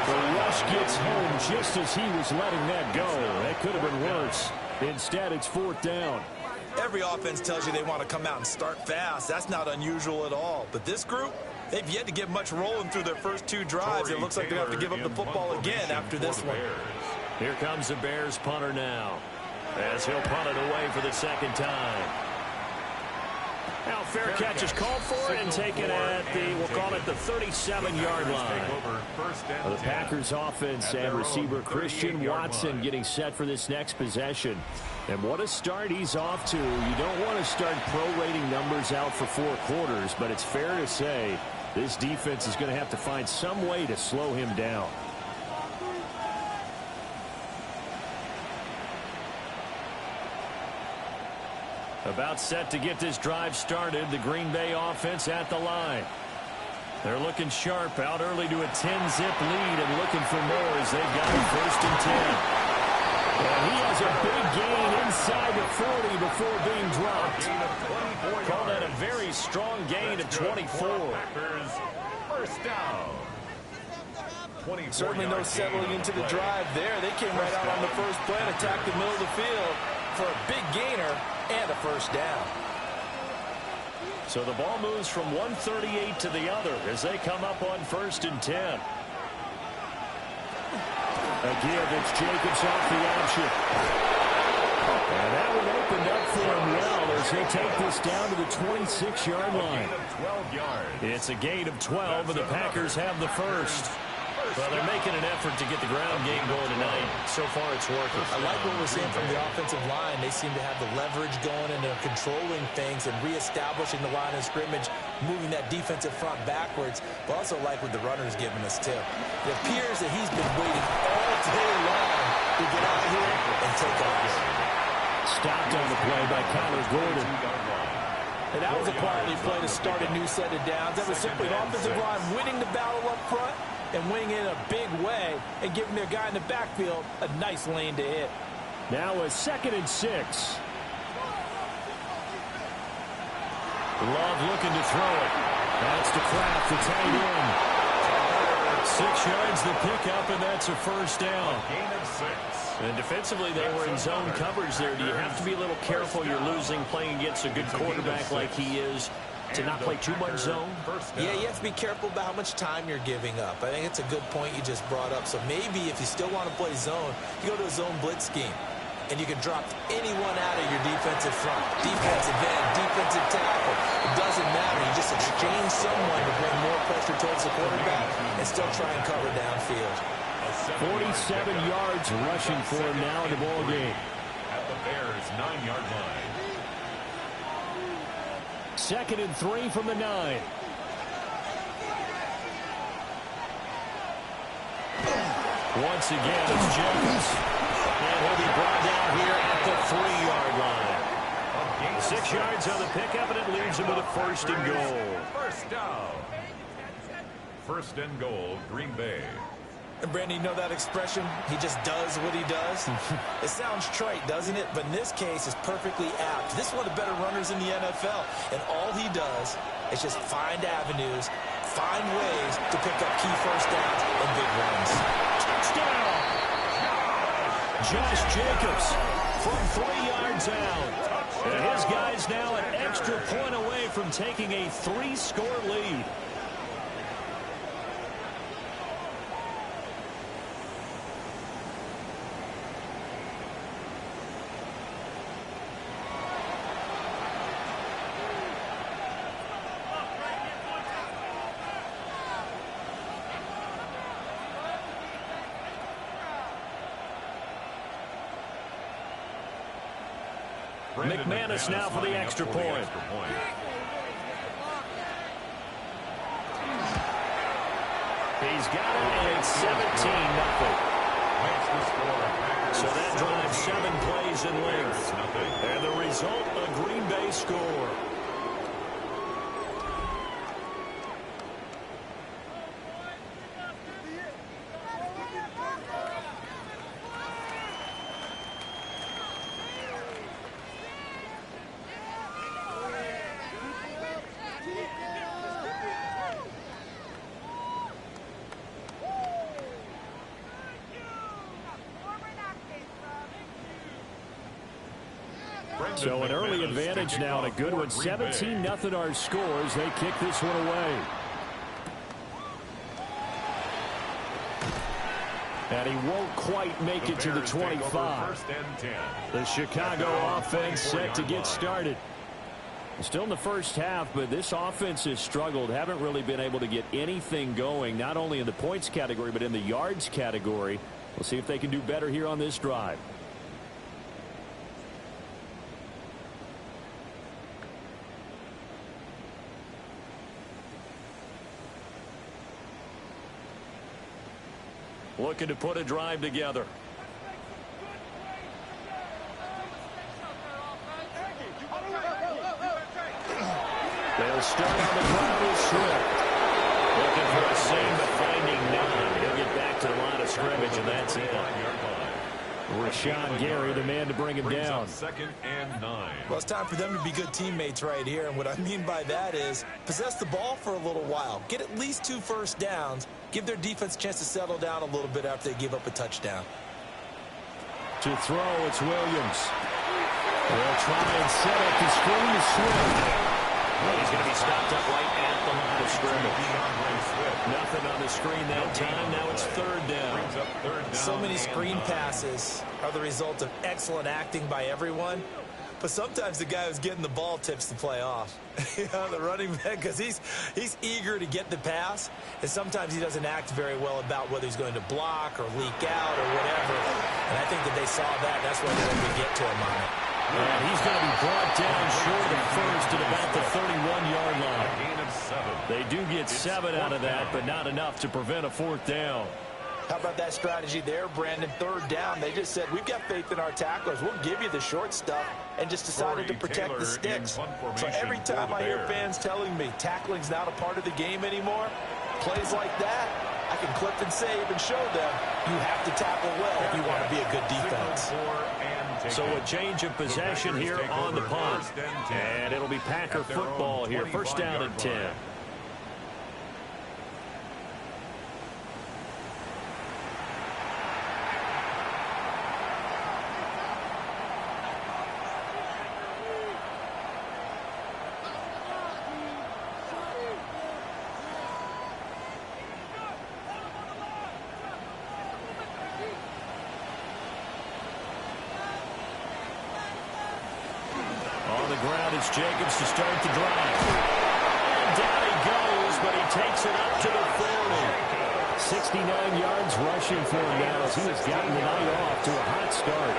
The rush gets home just as he was letting that go. That could have been worse. Instead, it's 4th down. Every offense tells you they want to come out and start fast. That's not unusual at all. But this group, they've yet to get much rolling through their first 2 drives. It looks like they have to give up the football again after this one. Here comes the Bears punter now, as he'll punt it away for the 2nd time. Now fair catch is called for and taken at the, we'll call it the 37-yard line. The Packers offense and receiver Christian Watson getting set for this next possession. And what a start he's off to. You don't want to start prorating numbers out for 4 quarters, but it's fair to say this defense is going to have to find some way to slow him down. About set to get this drive started. The Green Bay offense at the line. They're looking sharp, out early to a 10-zip lead and looking for more as they've got it 1st and 10. And he has a big gain inside the 40 before being dropped. Call that a very strong gain of 24. First down. Certainly no settling into the drive there. They came right out on the first play and attacked the middle of the field for a big gainer and a 1st down. So the ball moves from 138 to the other as they come up on 1st and 10. Again, it's Jacobs off the option. And that one opened up for him well as they take this down to the 26-yard line. It's a gain of 12, and the Packers have the first. Well, they're making an effort to get the ground game going tonight. So far, it's working. I like what we're seeing from the offensive line. They seem to have the leverage going, and they're controlling things and reestablishing the line of scrimmage, moving that defensive front backwards, but also like what the runner's giving us, too. It appears that he's been waiting all day long to get out here and take off. Stopped on the play by Connor Gordon. And that was a quality play to start a new set of downs. That was simply an offensive line winning the battle up front and winning it in a big way and giving their guy in the backfield a nice lane to hit. Now a 2nd and 6. Love looking to throw it. That's to Kraft, the tight end. 6 yards the pickup, and that's a first down. Gain of 6. And defensively, they were in zone coverage there. Do you have to be a little careful? You're losing playing against a good quarterback like he is to not play too much zone? Yeah, you have to be careful about how much time you're giving up. I think it's a good point you just brought up. So maybe if you still want to play zone, you go to a zone blitz scheme. And you can drop anyone out of your defensive front, defensive end, defensive tackle. It doesn't matter. You just exchange someone to bring more pressure towards the quarterback and still try and cover downfield. 47 yards rushing for him now in the ball game. At the Bears' 9-yard line. 2nd and 3 from the 9. Once again, it's Jacobs. And he'll be brought down here at the 3-yard line. 6 yards on the pickup, and it leaves him with a 1st and goal. First down. 1st and goal, Green Bay. And Brandon, you know that expression? He just does what he does. It sounds trite, doesn't it? But in this case, it's perfectly apt. This is one of the better runners in the NFL. And all he does is just find avenues, find ways to pick up key first downs and big runs. Touchdown! Josh Jacobs from 3 yards out. And his guy's now an extra point away from taking a 3-score lead. McManus now for the extra point. He's got it, and it's 17-0. So that drives 7 plays in length. And the result, a Green Bay score. So an early advantage now, and a good one. 17-0 our scores. They kick this one away. And he won't quite make it to the 25. The Chicago offense set to get started. Still in the first half, but this offense has struggled. Haven't really been able to get anything going, not only in the points category, but in the yards category. We'll see if they can do better here on this drive. Looking to put a drive together. They'll start on the ground with Swift. Looking for a seam, but finding none. He'll get back to the line of scrimmage, and that's it. Rashawn Gary, the man to bring him down. 2nd and 9. Well, it's time for them to be good teammates right here. And what I mean by that is possess the ball for a little while. Get at least 2 first downs. Give their defense a chance to settle down a little bit after they give up a touchdown. To throw, it's Williams. They'll try and set up the screen to Swift. Well, he's going to be stopped up right at the line of scrimmage. Nothing on the screen that time. Now it's 3rd down. So many screen passes are the result of excellent acting by everyone. But sometimes the guy who's getting the ball tips the play off. The running back, because he's eager to get the pass, and sometimes he doesn't act very well about whether he's going to block or leak out or whatever. And I think that they saw that. That's why they didn't get to him on it. And he's going to be brought down short of first at about the 31-yard line. A gain of 7. They do get 7 out of that, but not enough to prevent a fourth down. How about that strategy there, Brandon? Third down, they just said, we've got faith in our tacklers. We'll give you the short stuff, and just decided to protect the sticks. So every time I hear fans telling me tackling's not a part of the game anymore, plays like that, I can clip and save and show them you have to tackle well if you want to be a good defense. So a change of possession here on the punt. And it'll be Packer football here. First down and 10. Jacobs to start the drive. And down he goes, but he takes it up to the 40. 69 yards rushing for him now as he has gotten the night off to a hot start.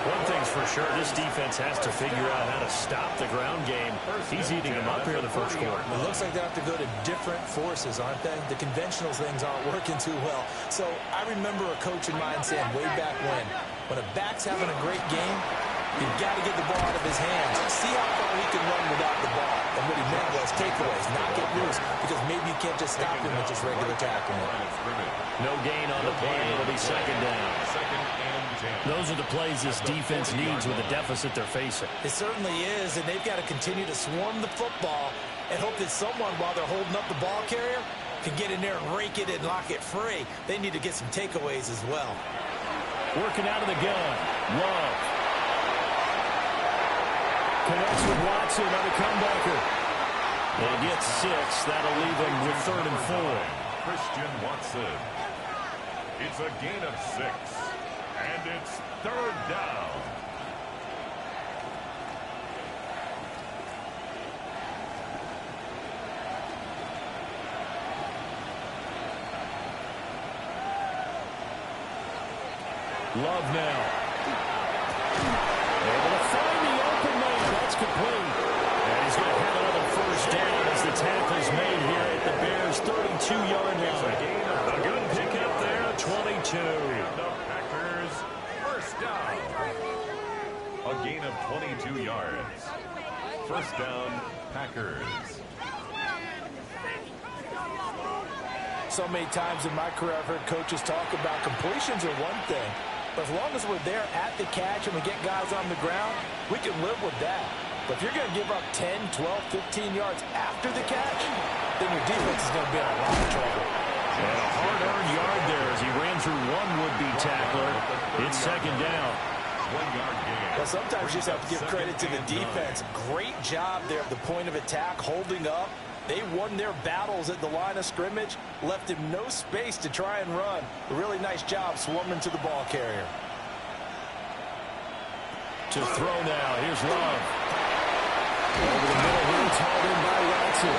One thing's for sure, this defense has to figure out how to stop the ground game. He's eating them up here in the first quarter. It looks like they have to go to different forces, aren't they? The conventional things aren't working too well. So I remember a coach of mine saying way back when a back's having a great game, you've got to get the ball out of his hands. See how far he can run without the ball. And what he meant was takeaways, not get loose, because maybe you can't just stop him with just regular tackling. No gain on the play. It'll be second down. Those are the plays this defense needs with the deficit they're facing. It certainly is, and they've got to continue to swarm the football and hope that someone, while they're holding up the ball carrier, can get in there and rake it and lock it free. They need to get some takeaways as well. Working out of the gun. Love. Connects with Watson on the comebacker. They get 6. That'll leave them with 3rd and 4. Christian Watson. It's a gain of 6. And it's 3rd down. Love now. Able to find the open man. That's complete. And he's going to have another first down as the tackle's made here at the Bears' 32-yard line. A good pickup there, 22. The Packers first down. A gain of 22 yards. First down, Packers. So many times in my career I've heard coaches talk about completions are one thing. But as long as we're there at the catch and we get guys on the ground, we can live with that. But if you're going to give up 10, 12, 15 yards after the catch, then your defense is going to be in a lot of trouble. And a hard-earned yard there as he ran through one would-be tackler. It's second down. 1 yard gain. Well, sometimes you just have to give credit to the defense. Great job there at the point of attack, holding up. They won their battles at the line of scrimmage, left him no space to try and run. A really nice job swarming to the ball carrier. To throw now, here's Love. Over the middle here, it's hauled in by Watson.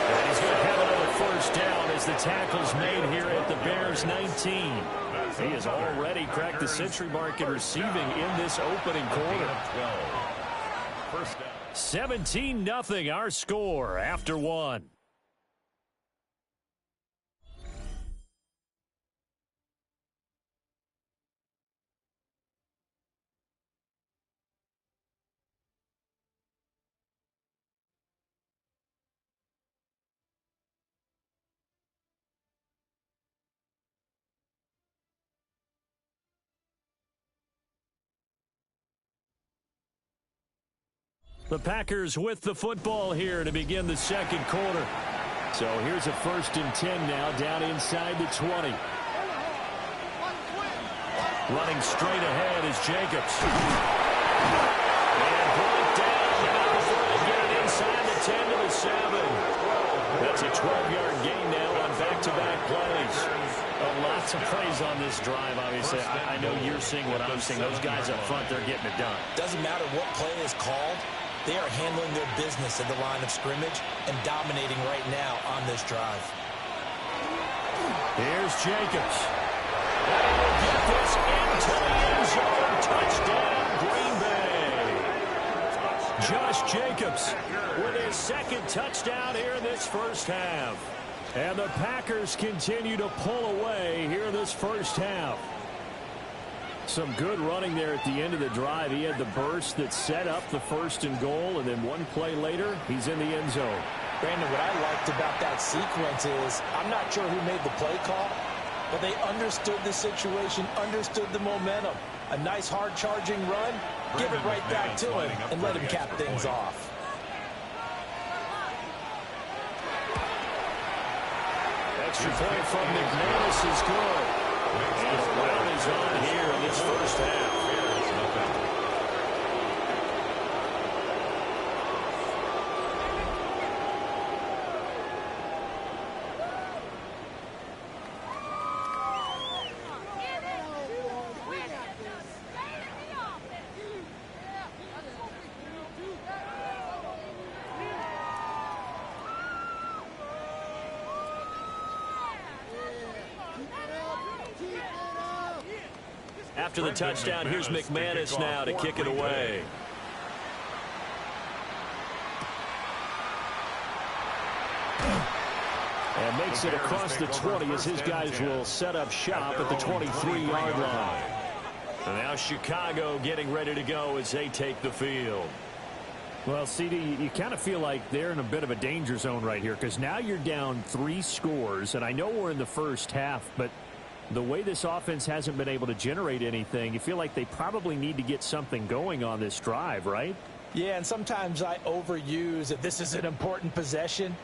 And he's going to have another first down as the tackle's made here at the Bears' 19. He has already cracked the century mark in receiving in this opening quarter. 12. First down. 17-0 our score after 1. The Packers with the football here to begin the second quarter. So here's a 1st and 10 now, down inside the 20. Running straight ahead is Jacobs. And brought down now before they get it inside the 10 to the 7. That's a 12-yard gain now on back-to-back plays. A lot some plays on this drive, obviously. I know you're seeing what I'm seeing. Those guys up front, they're getting it done. Doesn't matter what play is called. They are handling their business at the line of scrimmage and dominating right now on this drive. Here's Jacobs. And he will get this into the end zone. Touchdown, Green Bay. Josh Jacobs with his second touchdown here in this first half. And the Packers continue to pull away here in this first half. Some good running there at the end of the drive. He had the burst that set up the 1st and goal, and then one play later, he's in the end zone. Brandon, what I liked about that sequence is I'm not sure who made the play call, but they understood the situation, understood the momentum. A nice hard-charging run, give it right back to him, and let him cap things off. Extra point from McManus is good. And the round is on here in this first half. After the touchdown, here's McManus now to kick it away. And makes it across the 20 as his guys will set up shop at the 23-yard line. And now Chicago getting ready to go as they take the field. Well, CD, you kind of feel like they're in a bit of a danger zone right here because now you're down 3 scores. And I know we're in the first half, but the way this offense hasn't been able to generate anything, you feel like they probably need to get something going on this drive, right? Yeah, and sometimes I overuse that this is an important possession.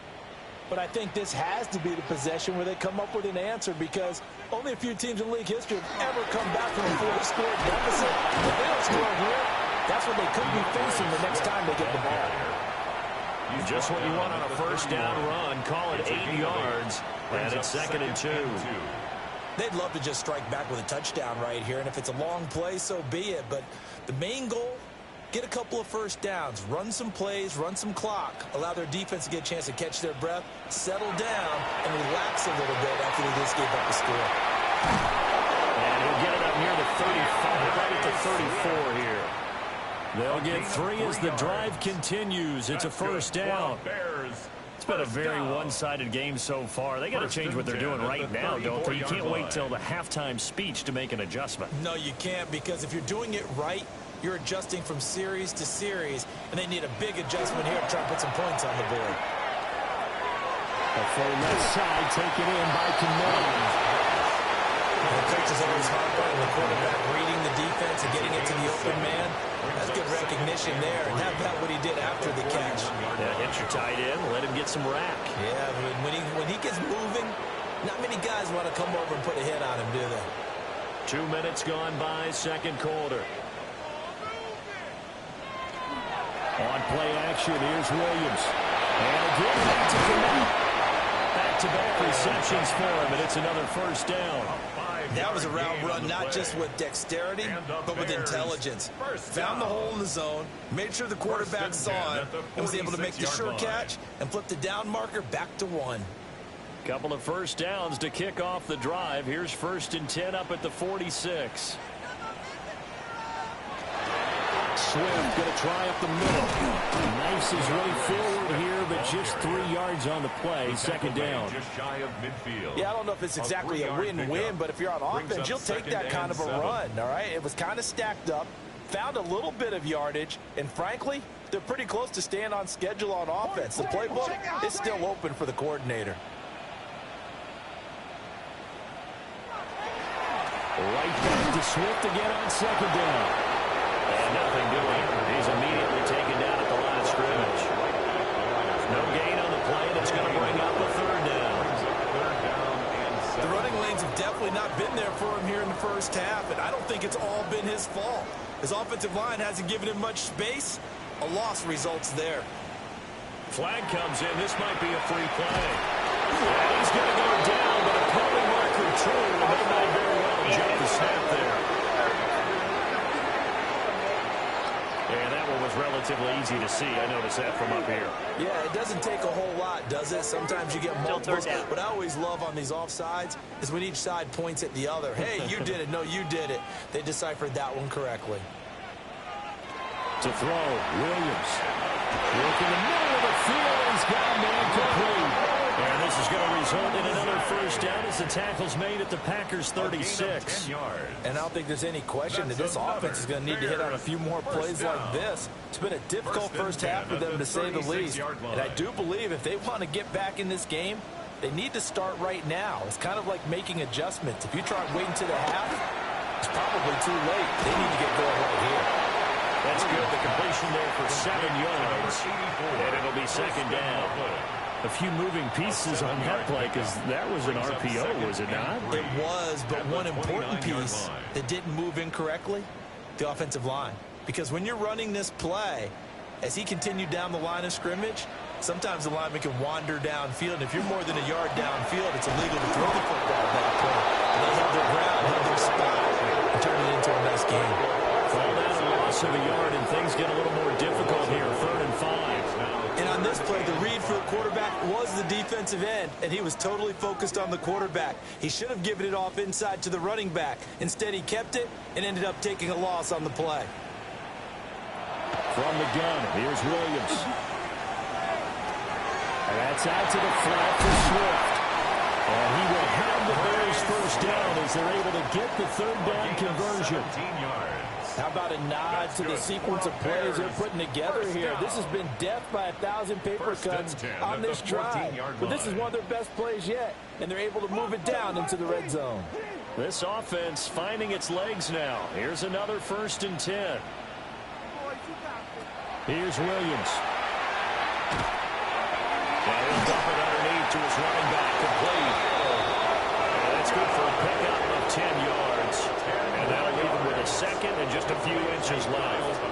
But I think this has to be the possession where they come up with an answer because only a few teams in league history have ever come back from a 4-score deficit. If they don't score here, that's what they could be facing the next time they get the ball. Just what you want on a first down run. Call it 8 yards. And it's 2nd and 2. They'd love to just strike back with a touchdown right here, and if it's a long play, so be it. But the main goal, get a couple of first downs, run some plays, run some clock, allow their defense to get a chance to catch their breath, settle down, and relax a little bit after they just gave up the score. And he'll get it up near the 35, right at the 34 here. They'll get 3 as the drive continues. It's a first down. It's been a very one-sided game so far. They got to change what they're doing right now, don't they? You can't wait till the halftime speech to make an adjustment. No, you can't, because if you're doing it right, you're adjusting from series to series, and they need a big adjustment here to try to put some points on the board. A full left side taken in by Kamara. The coaches always harp on the quarterback reading the defense and getting it to the open man. That's good recognition there, and how about what he did after the catch? Yeah, hit your tight end, let him get some rack. Yeah, when he gets moving, not many guys want to come over and put a hit on him, do they? 2 minutes gone by, second quarter. On play action, here's Williams. And again, back to connect. Back-to-back receptions for him, and it's another first down. That was a route run, not just with dexterity, but with intelligence. Found the hole in the zone, made sure the quarterback saw it, and was able to make the sure catch and flip the down marker back to 1. Couple of first downs to kick off the drive. Here's 1st and 10 up at the 46. Swift going to try up the middle. Nice is really forward here, but just 3 yards on the play. Second down. Just shy of midfield. Yeah, I don't know if it's exactly a win-win, but if you're on offense, you'll take that kind of a run, all right? It was kind of stacked up, found a little bit of yardage, and frankly, they're pretty close to staying on schedule on offense. The playbook is still open for the coordinator. Right back to Swift again on second down. And nothing doing. He's immediately taken down at the line of scrimmage. No gain on the play. That's going to bring up a third down. The running lanes have definitely not been there for him here in the first half, and I don't think it's all been his fault. His offensive line hasn't given him much space. A loss results there. Flag comes in. This might be a free play. And he's going to go down, but a penalty marker true. relatively easy to see. I notice that from up here. Yeah, it doesn't take a whole lot, does it? Sometimes you get multiples. What I always love on these offsides is when each side points at the other. Hey, you did it. No, you did it. They deciphered that one correctly. To throw, Williams. Look in the middle of the field. He's got a man complete. And this is going to result in another first down as the tackle's made at the Packers' 36. And I don't think there's any question that this offense is going to need to hit on a few more plays like this. It's been a difficult first half for them, to say the least. And I do believe if they want to get back in this game, they need to start right now. It's kind of like making adjustments. If you try waiting to the half, it's probably too late. They need to get going right here. That's good. The completion there for 7 yards. And it'll be second down. A few moving pieces on that play because that was an RPO, was it not? It was, but one important piece that didn't move incorrectly, the offensive line. Because when you're running this play, as he continued down the line of scrimmage, sometimes the lineman can wander downfield. And if you're more than a yard downfield, it's illegal to throw the football at that point. And they held their ground, held their spot, and turned it into a nice game. Fall down a loss of a yard, and things get a little more difficult here. 3rd and 5. And on this play, the read for the quarterback was the defensive end, and he was totally focused on the quarterback. He should have given it off inside to the running back. Instead, he kept it and ended up taking a loss on the play. From the gun, here's Williams. And that's out to the flat for Swift. And he will have the Bears first down as they're able to get the 3rd down conversion. 17 yards. How about a nod to the sequence of plays they're putting together here? This has been death by 1,000 paper cuts on this drive. But this is one of their best plays yet, and they're able to move it down into the red zone. This offense finding its legs now. Here's another 1st and 10. Here's Williams. And he'll dump it underneath to his running back, complete. And that's good for a pickup of 10 yards. And that'll leave him with a second and just a few inches left.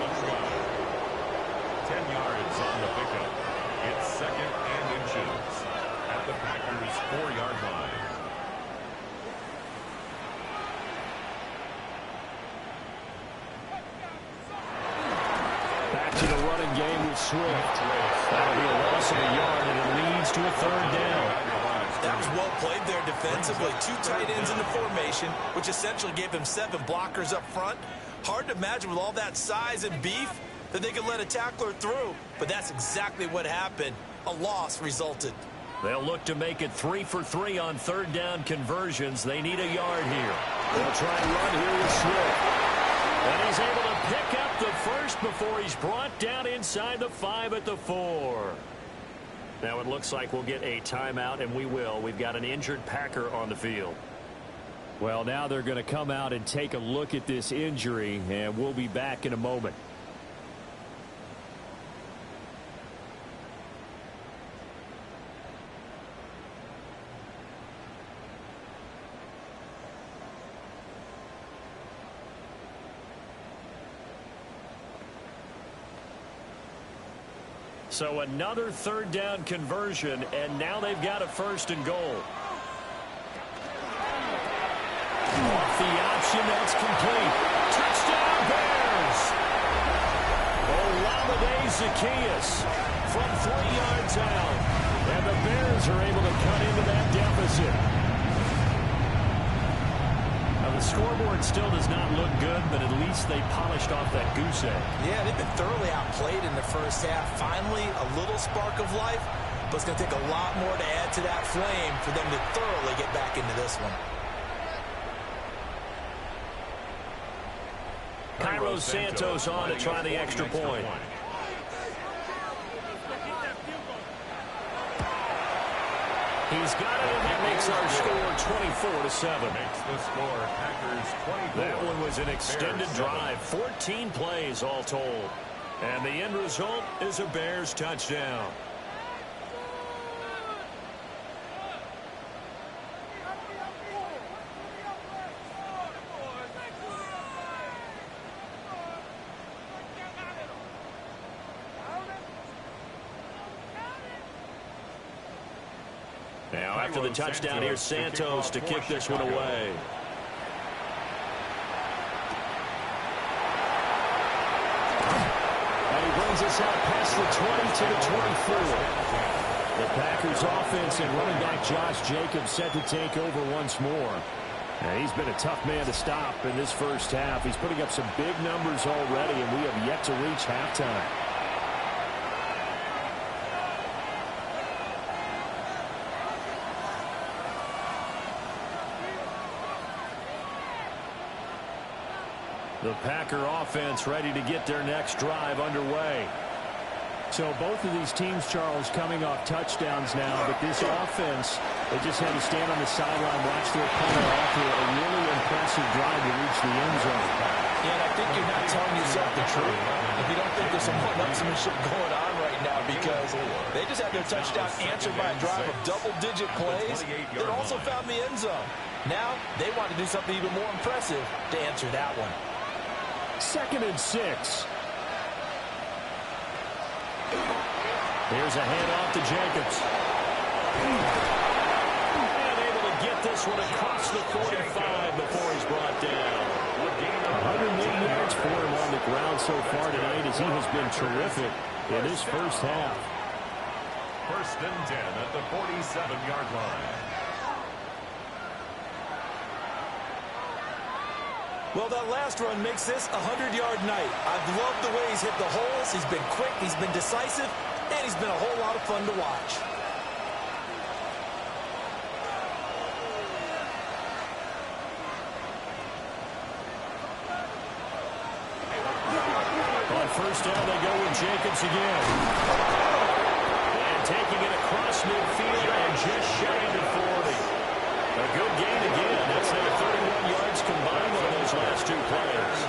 10 yards on the pickup. It's 2nd and inches at the Packers' 4-yard line. Back to the running game with Swift. That'll be a loss of a yard, and it leads to a 3rd down. That was well played there defensively. 2 tight ends in the formation, which essentially gave him 7 blockers up front. Hard to imagine with all that size and beef that they could let a tackler through, but that's exactly what happened. A loss resulted. They'll look to make it 3 for 3 on 3rd down conversions. They need a yard here. They'll try and run here with Swift. And he's able to pick up the first before he's brought down inside the 5 at the 4. Now it looks like we'll get a timeout, and we will. We've got an injured Packer on the field. Well, now they're going to come out and take a look at this injury, and we'll be back in a moment. So another 3rd down conversion, and now they've got a 1st and goal. Off the option, that's complete. Touchdown, Bears! Olamide Zaccheaus from 3 yards out. And the Bears are able to cut into that deficit. Now, the scoreboard still does not look good, but at least they polished off that goose egg. Yeah, they've been thoroughly outplayed in the first half. Finally, a little spark of life, but it's going to take a lot more to add to that flame for them to thoroughly get back into this one. Cairo Santos on to try the extra point. He's got it, and that makes our score 24-7. Makes the score Packers 24. That one was an extended drive, 14 plays all told. And the end result is a Bears touchdown. Now, after the touchdown, here's Santos to kick this one away. And he brings sends us out past the 20 to the 24. The Packers offense and running back Josh Jacobs set to take over once more. Now, he's been a tough man to stop in this first half. He's putting up some big numbers already, and we have yet to reach halftime. The Packer offense ready to get their next drive underway. So both of these teams, Charles, coming off touchdowns now, but this offense, they just had to stand on the sideline, watch their opponent offer a really impressive drive to reach the end zone. Yeah, and I think you're not telling yourself the truth if you don't think there's some one-upsmanship going on right now, because they just had their touchdown answered by a drive of double-digit plays that also found the end zone. Now they want to do something even more impressive to answer that one. 2nd and 6. Here's a handoff to Jacobs. And able to get this one across the 45 before he's brought down. 180 yards for him on the ground so far tonight, as he has been terrific in this first half. 1st and 10 at the 47-yard line. Well, that last run makes this a 100-yard night. I've loved the way he's hit the holes. He's been quick, he's been decisive, and he's been a whole lot of fun to watch. On 1st down, they go with Jacobs again. And taking it across midfield and just shy of the 40. A good gain again. That's now 31 yards combined on those last 2 plays.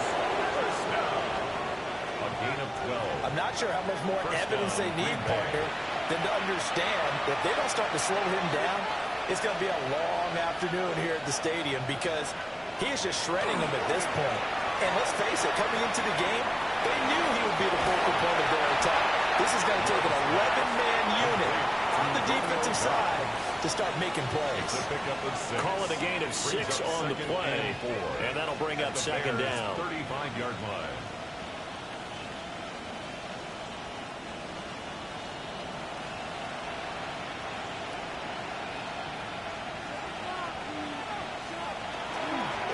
A gain of 12. I'm not sure how much more evidence they need, partner, than to understand if they don't start to slow him down, it's going to be a long afternoon here at the stadium, because he is just shredding them at this point. And let's face it, coming into the game, they knew he would be the focal point of their attack. This is going to take an 11-man unit on the defensive side to start making plays. Call it a gain of 6 on the play, and that'll bring up 2nd down. 35-yard line.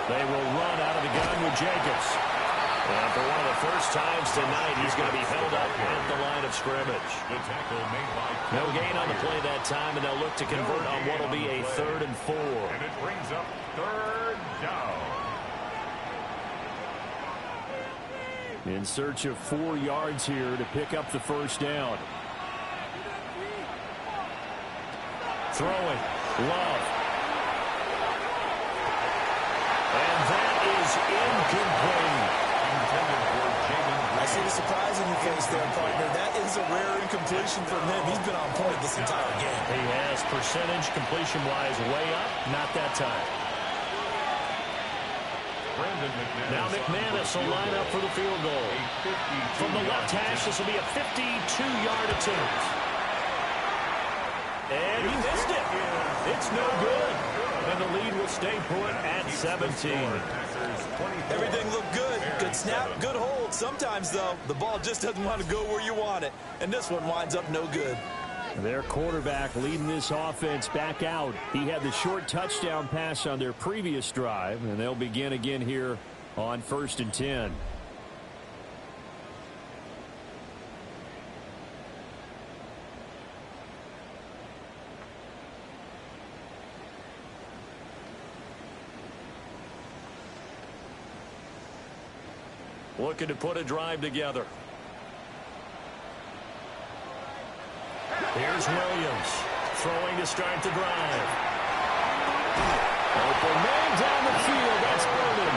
They will run out of the gun with Jacobs. And for one of the first times tonight, he's going to be held up at the line of scrimmage. No gain on the play that time, and they'll look to convert on what will be a 3rd and 4. And it brings up 3rd down. In search of 4 yards here to pick up the 1st down. Throwing. Love. And that is incomplete. I see the surprise in your face there, partner. That is a rare incompletion from him. He's been on point this entire game. He has, percentage completion-wise way up. Not that time. Now McManus will line up for the field goal. From the left hash, this will be a 52-yard attempt. And he missed it. It's no good. And the lead will stay put at 17. Everything looked good. Good snap, good hold. Sometimes, though, the ball just doesn't want to go where you want it. And this one winds up no good. Their quarterback leading this offense back out. He had the short touchdown pass on their previous drive, and they'll begin again here on 1st and 10. Looking to put a drive together. Here's Williams throwing to start the drive. Open man down the field. That's Burden.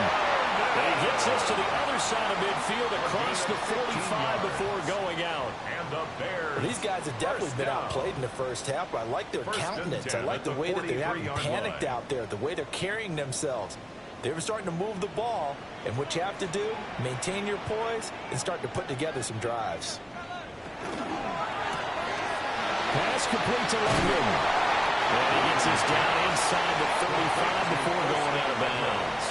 And he gets us to the other side of midfield across the 45 before going out. And the Bears. These guys have definitely been outplayed in the first half, but I like their countenance. I like the way that they haven't panicked out there, the way they're carrying themselves. They're starting to move the ball, and what you have to do, maintain your poise and start to put together some drives. Pass complete to London. And he gets us down inside the 35 before going out of bounds.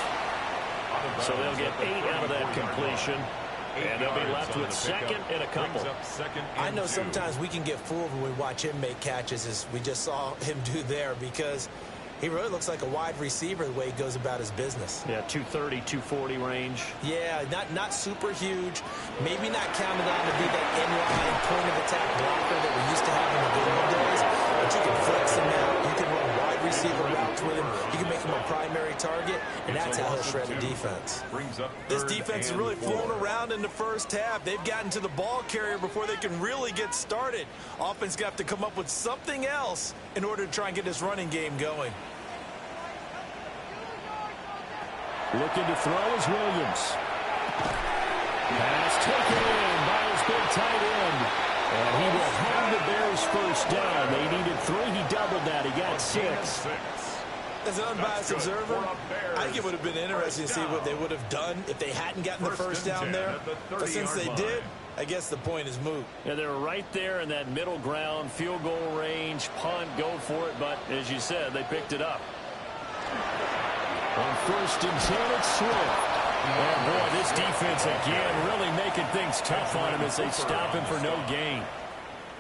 So they'll get 8 out of that completion. And they'll be left with second and a couple. I know sometimes we can get fooled when we watch him make catches, as we just saw him do there, because he really looks like a wide receiver the way he goes about his business. Yeah, 230, 240 range. Yeah, not super huge. Maybe not counted on to be that inline point-of-attack blocker that we used to have in the good old days. But you can flex him out. You can run wide receiver routes with him. You can make him a primary target, and that's how he'll shred the defense. This defense is really flown around in the first half. They've gotten to the ball carrier before they can really get started. Offense got to come up with something else in order to try and get this running game going. Looking to throw is Williams. Pass taken in by his big tight end. And he will have the Bears first down. They needed 3. He doubled that. He got 6. As an unbiased observer, I think it would have been interesting to see what they would have done if they hadn't gotten the first down there. But since they did, I guess the point is moot. Yeah, they're right there in that middle ground, field goal range, punt, go for it. But as you said, they picked it up. On 1st and 10, it's Swift. Oh, boy, this defense again really making things tough on him as they stop him for no gain.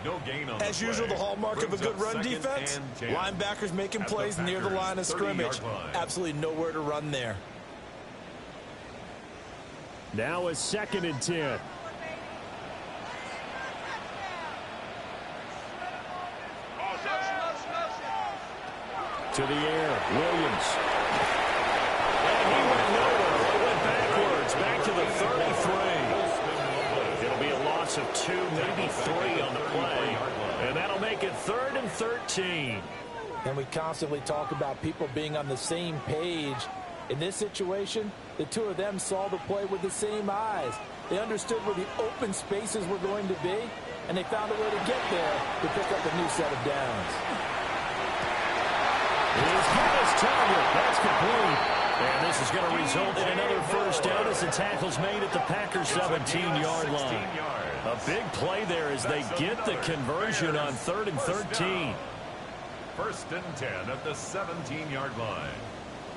No gain on As usual, the hallmark of a good run defense, linebackers making plays near the line of scrimmage. Absolutely nowhere to run there. Now it's 2nd and 10. To the air, Williams. And he went nowhere. He went backwards, back to the 33. It'll be a loss of 2, maybe 3 on the play. And that'll make it 3rd and 13. And we constantly talk about people being on the same page. In this situation, the two of them saw the play with the same eyes. They understood where the open spaces were going to be, and they found a way to get there to pick up a new set of downs. He's got his target. That's complete. And this is going to result in another first down as the tackle's made at the Packers' 17-yard line. A big play there as they get the conversion on 3rd and 13. 1st and 10 at the 17-yard line.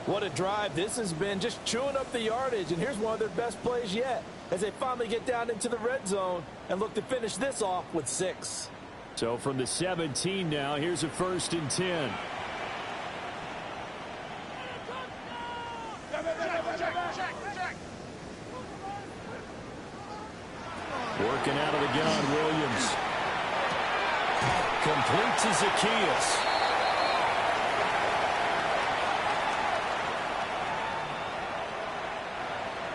What a drive. This has been just chewing up the yardage, and here's one of their best plays yet as they finally get down into the red zone and look to finish this off with 6. So from the 17 now, here's a 1st and 10. Working out of the gun, Williams. Complete to Zacchaeus.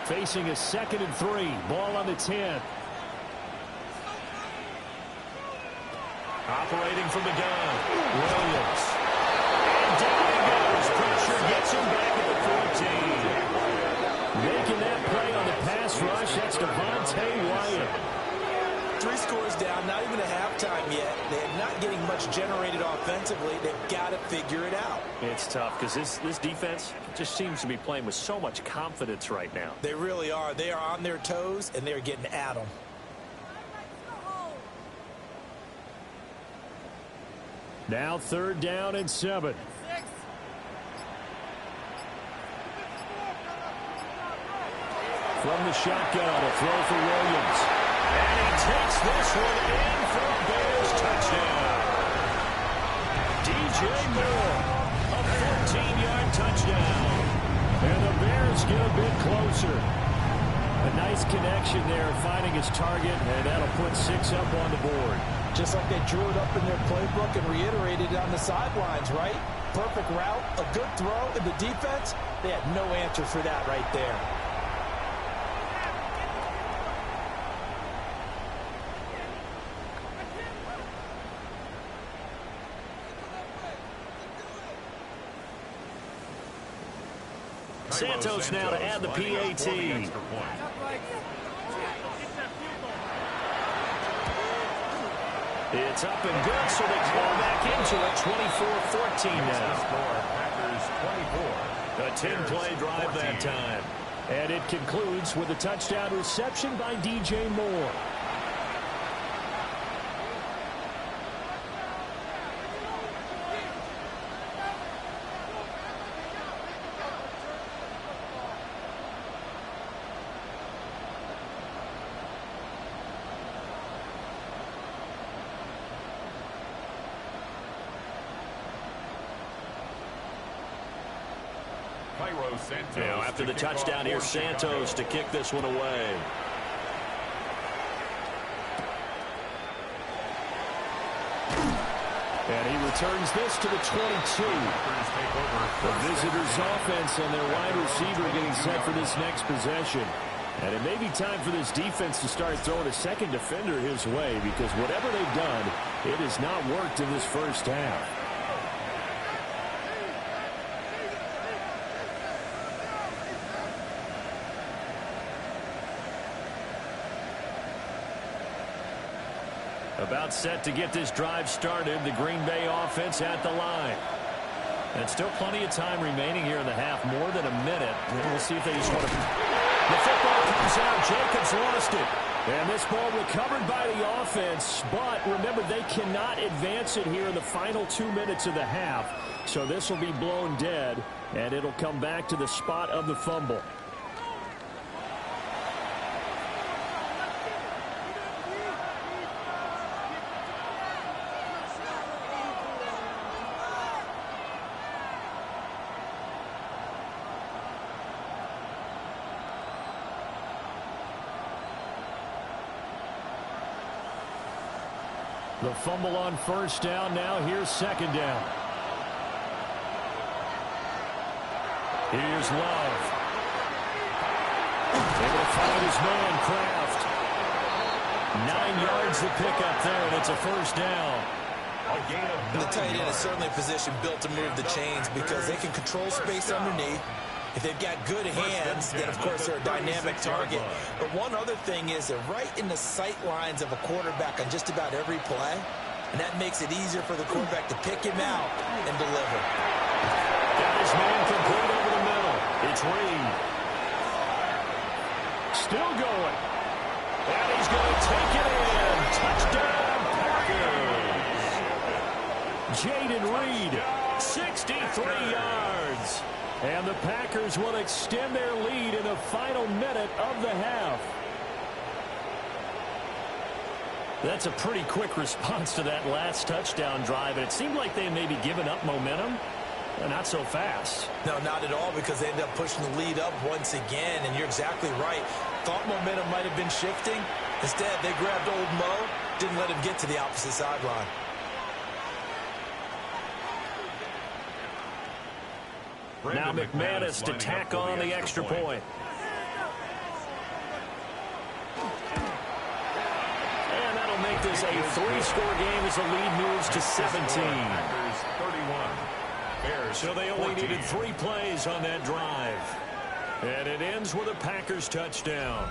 Facing a 2nd and 3. Ball on the 10. Operating from the gun. Williams. And down he goes. Pressure gets him back at the 14. Making that play on the pass rush. That's Devontae Wyatt. 3 scores down, not even a halftime yet. They're not getting much generated offensively. They've got to figure it out. It's tough because this defense just seems to be playing with so much confidence right now. They really are. They are on their toes, and they're getting at them. Now 3rd down and 7. From the shotgun, a throw for Williams. And he takes this one in for a Bears touchdown. DJ Moore, a 14-yard touchdown. And the Bears get a bit closer. A nice connection there, finding his target, and that'll put 6 up on the board. Just like they drew it up in their playbook and reiterated it on the sidelines, right? Perfect route, a good throw, and the defense, they had no answer for that right there. Santos now to add the PAT. It's up and good, so they fall back into it. 24-14 now. A 10-play drive that time. And it concludes with a touchdown reception by DJ Moore. Now, after the touchdown, here's Santos to kick this one away. And he returns this to the 22. The visitors' offense and their wide receiver getting set for this next possession. And it may be time for this defense to start throwing a second defender his way, because whatever they've done, it has not worked in this first half. About set to get this drive started. The Green Bay offense at the line. And still plenty of time remaining here in the half. More than a minute. And we'll see if they just want to... The football comes out. Jacobs lost it. And this ball recovered by the offense. But remember, they cannot advance it here in the final 2 minutes of the half. So this will be blown dead. And it'll come back to the spot of the fumble. The fumble on first down. Now here's second down. Here's Love. Able to find his man, Kraft. 9 yards to pick up there, and it's a first down. The tight end is certainly a position built to move the chains because they can control space underneath. If they've got good hands, then, of course, they're a dynamic target. But one other thing is they're right in the sight lines of a quarterback on just about every play, and that makes it easier for the quarterback to pick him out and deliver. Got his man complete over the middle. It's Reed. Still going. And he's going to take it in. Touchdown, Packers. Jaden Reed, 63 yards. And the Packers will extend their lead in the final minute of the half. That's a pretty quick response to that last touchdown drive. And it seemed like they may be giving up momentum. Not so fast. No, not at all, because they ended up pushing the lead up once again. And you're exactly right. Thought momentum might have been shifting. Instead, they grabbed old Mo, didn't let him get to the opposite sideline. Now McManus to tack on the extra point. And that'll make this a 3-score game as the lead moves to 17. So they only needed 3 plays on that drive. And it ends with a Packers touchdown.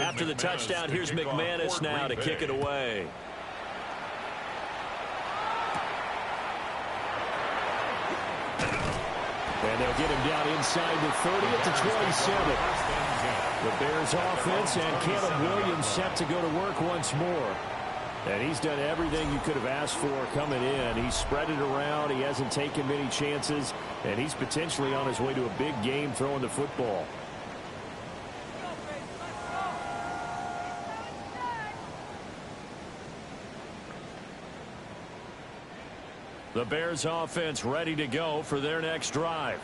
After the touchdown, here's McManus now to kick it away. And they'll get him down inside the 30 at the 27. The Bears offense and Caleb Williams set to go to work once more. And he's done everything you could have asked for coming in. He's spread it around. He hasn't taken many chances. And he's potentially on his way to a big game throwing the football. The Bears offense ready to go for their next drive.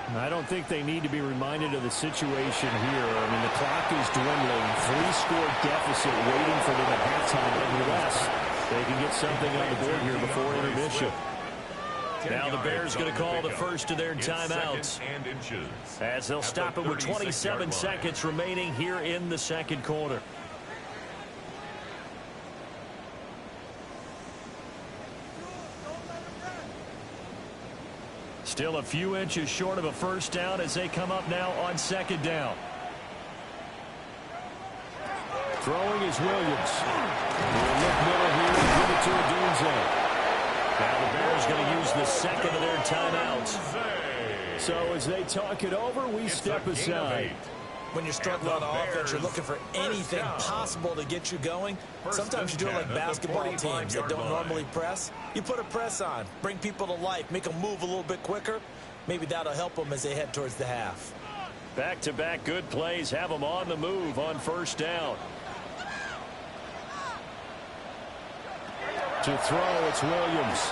I don't think they need to be reminded of the situation here. I mean, the clock is dwindling. 3-score deficit waiting for them at halftime, unless they can get something on the board here before intermission. Now the Bears going to call the first of their timeouts, as they'll stop it with 27 seconds remaining here in the second quarter. Still a few inches short of a first down as they come up now on second down. Throwing is Williams. He'll look middle here and give it to Odunze. Now the Bears going to use the second of their timeouts. So as they talk it over, we step aside. when you're struggling on offense, you're looking for anything possible to get you going. Sometimes you do it like basketball teams that don't normally press. You put a press on, bring people to life, make them move a little bit quicker. Maybe that'll help them as they head towards the half. Back-to-back good plays have them on the move on first down. To throw, it's Williams.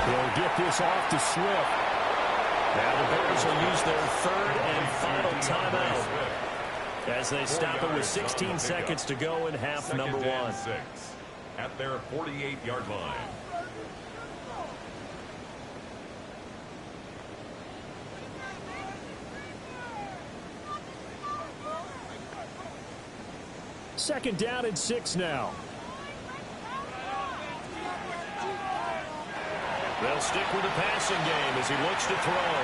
He'll get this off to Swift. Now the Bears will use their third and final timeout as they stop it with 16 seconds to go in half number one. At their 48-yard line. Second down and 6 now. They'll stick with the passing game as he looks to throw.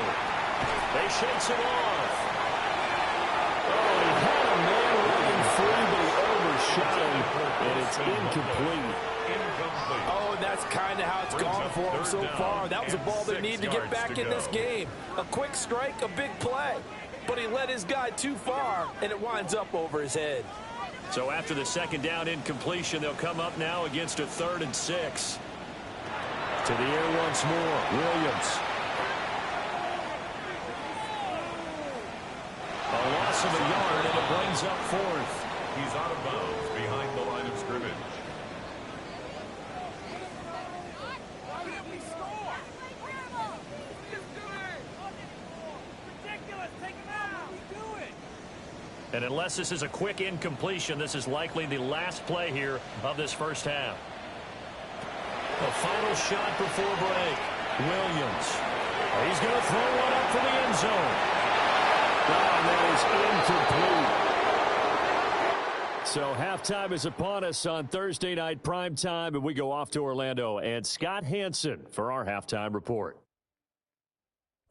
They shakes it off. Oh, he had a man running free, but he overshot him, and it's incomplete. Oh, and that's kind of how it's gone for him so far. That was a ball they need to get back in this game. A quick strike, a big play. But he led his guy too far, and it winds up over his head. So after the second down incompletion, they'll come up now against a 3rd and 6. To the air once more, Williams. A loss of a yard, and it brings up 4th. He's out of bounds behind the line of scrimmage. And unless this is a quick incompletion, this is likely the last play here of this first half. A final shot before break. Williams. He's going to throw one up for the end zone. And that is incomplete. So halftime is upon us on Thursday night primetime, and we go off to Orlando. And Scott Hansen for our halftime report.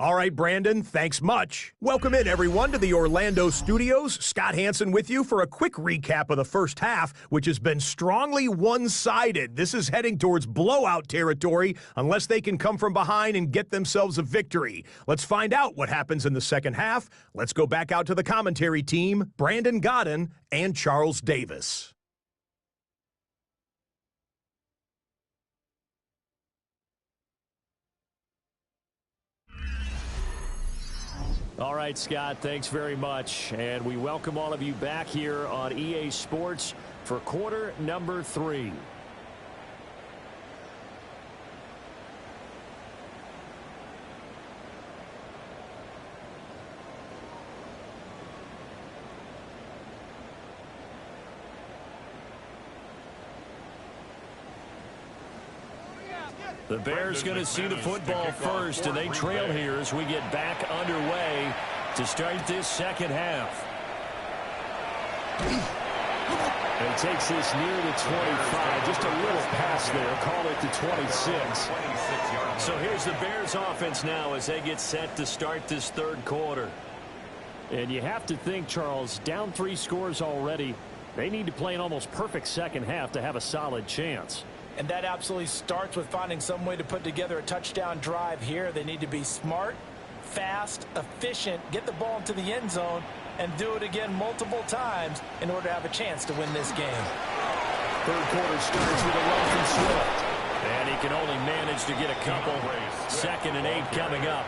All right, Brandon, thanks much. Welcome in, everyone, to the Orlando studios. Scott Hansen with you for a quick recap of the first half, which has been strongly one-sided. This is heading towards blowout territory unless they can come from behind and get themselves a victory. Let's find out what happens in the second half. Let's go back out to the commentary team, Brandon Godden and Charles Davis. All right, Scott, thanks very much. And we welcome all of you back here on EA Sports for quarter number 3. The Bears going to see the football first, and they trail here as we get back underway to start this second half. And takes this near the 25. Just a little pass there. Call it the 26. So here's the Bears offense now as they get set to start this third quarter. And you have to think, Charles, down 3 scores already. They need to play an almost perfect second half to have a solid chance. And that absolutely starts with finding some way to put together a touchdown drive here. They need to be smart, fast, efficient, get the ball into the end zone, and do it again multiple times in order to have a chance to win this game. Third quarter starts with a run from Swift. And he can only manage to get a couple. 2nd and 8 coming up.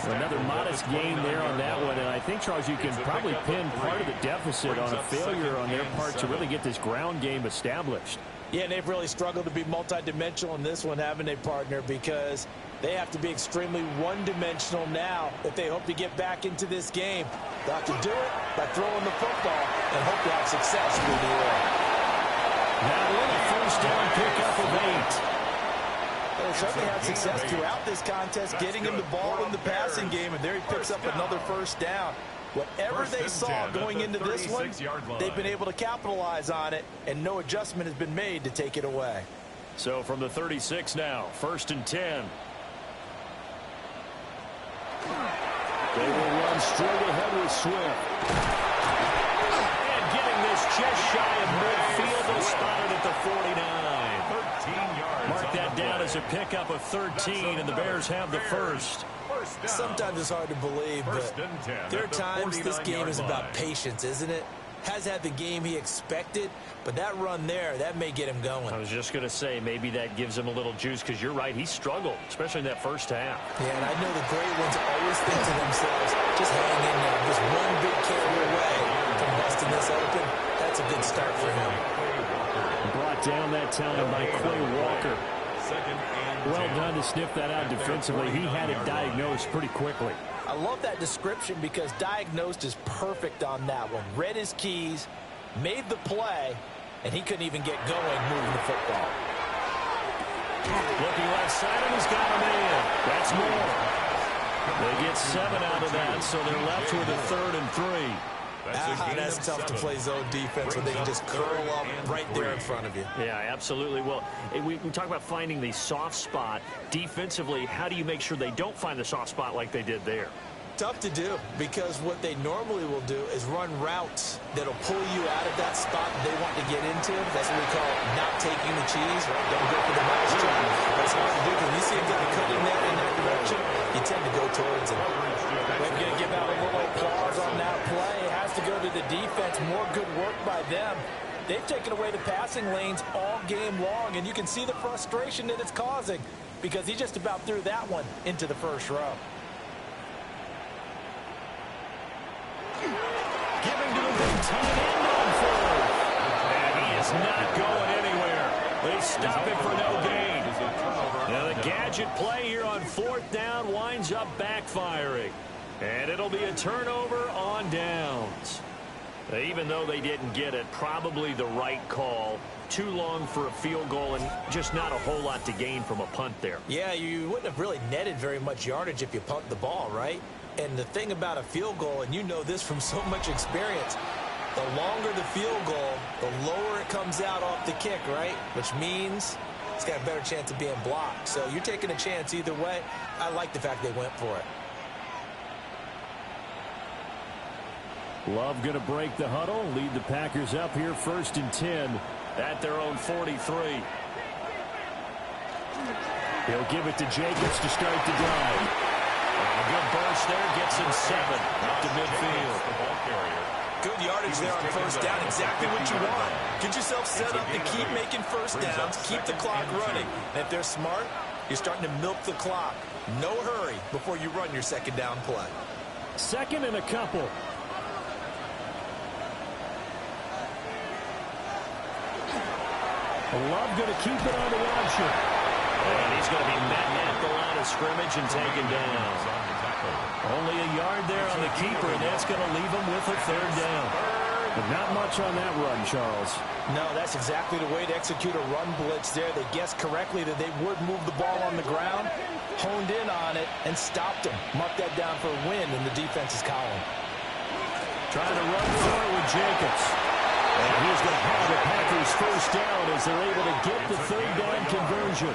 Another modest gain there on that one. And I think, Charles, you can probably pin part of the deficit on a failure on their part to really get this ground game established. Yeah, and they've really struggled to be multidimensional in this one, haven't they, partner? Because they have to be extremely one-dimensional now if they hope to get back into this game. They'll have to do it by throwing the football and hope to have success through the air. Now with a first down pickup of 8. They certainly had success throughout this contest, getting him the ball in the passing game, and there he picks up another first down. Whatever they saw going into this one, they've been able to capitalize on it, and no adjustment has been made to take it away. So from the 36 now, 1st and 10. They will run straight ahead with Swift. And getting this just shy of midfield, they'll spot it at the 49. 13 yards. Mark that down as a pickup of 13, and the Bears have the first. Sometimes it's hard to believe, but there are times this game is about patience, isn't it? Has had the game he expected, but that run there, that may get him going. I was just going to say, maybe that gives him a little juice, because you're right, he struggled, especially in that first half. Yeah, and I know the great ones always think to themselves, just hang in there, just one big carry away from busting this open. That's a good start for him. Brought down that time by Quay Walker. Well done to sniff that out defensively. He had it diagnosed pretty quickly. I love that description because diagnosed is perfect on that one. Read his keys, made the play, and he couldn't even get going moving the football. Looking left side, and he's got him in. That's more. They get 7 out of that, so they're left with a 3rd and 3. That's tough to play zone defense when they can just curl up right there in front of you. Yeah, absolutely. Well, we talk about finding the soft spot. Defensively, how do you make sure they don't find the soft spot like they did there? Tough to do, because what they normally will do is run routes that'll pull you out of that spot they want to get into. That's what we call not taking the cheese, right? Don't go for the mouse trap. That's hard to do, because you see a guy cutting that in that direction, you tend to go towards him. We're going to give out a little applause on that play. It has to go to the defense. More good work by them. They've taken away the passing lanes all game long, and you can see the frustration that it's causing, because he just about threw that one into the first row. Giving to the big tight end on 4th. And he is not going anywhere. They stop it for no gain. Now the gadget play here on 4th down winds up backfiring. And it'll be a turnover on downs. Even though they didn't get it, probably the right call. Too long for a field goal and just not a whole lot to gain from a punt there. Yeah, you wouldn't have really netted very much yardage if you pumped the ball, right? And the thing about a field goal, and you know this from so much experience, the longer the field goal, the lower it comes out off the kick, right? Which means it's got a better chance of being blocked. So you're taking a chance either way. I like the fact they went for it. Love going to break the huddle, lead the Packers up here 1st and 10 at their own 43. He'll give it to Jacobs to start the drive. A good burst there, gets him 7 up to midfield. Good yardage there on 1st down, exactly what you want. Get yourself set up to keep making 1st downs, keep the clock running. And if they're smart, you're starting to milk the clock. No hurry before you run your 2nd down play. 2nd and a couple. Love going to keep it on the option. And he's going to be met at the line of scrimmage and taken down. Only a yard there on the keeper, and that's going to leave him with a 3rd down. But not much on that run, Charles. No, that's exactly the way to execute a run blitz there. They guessed correctly that they would move the ball on the ground, honed in on it, and stopped him. Mark that down for a win in the defense's column. Trying to run forward with Jacobs. And he's going to have the Packers 1st down as they're able to get the 3rd down conversion.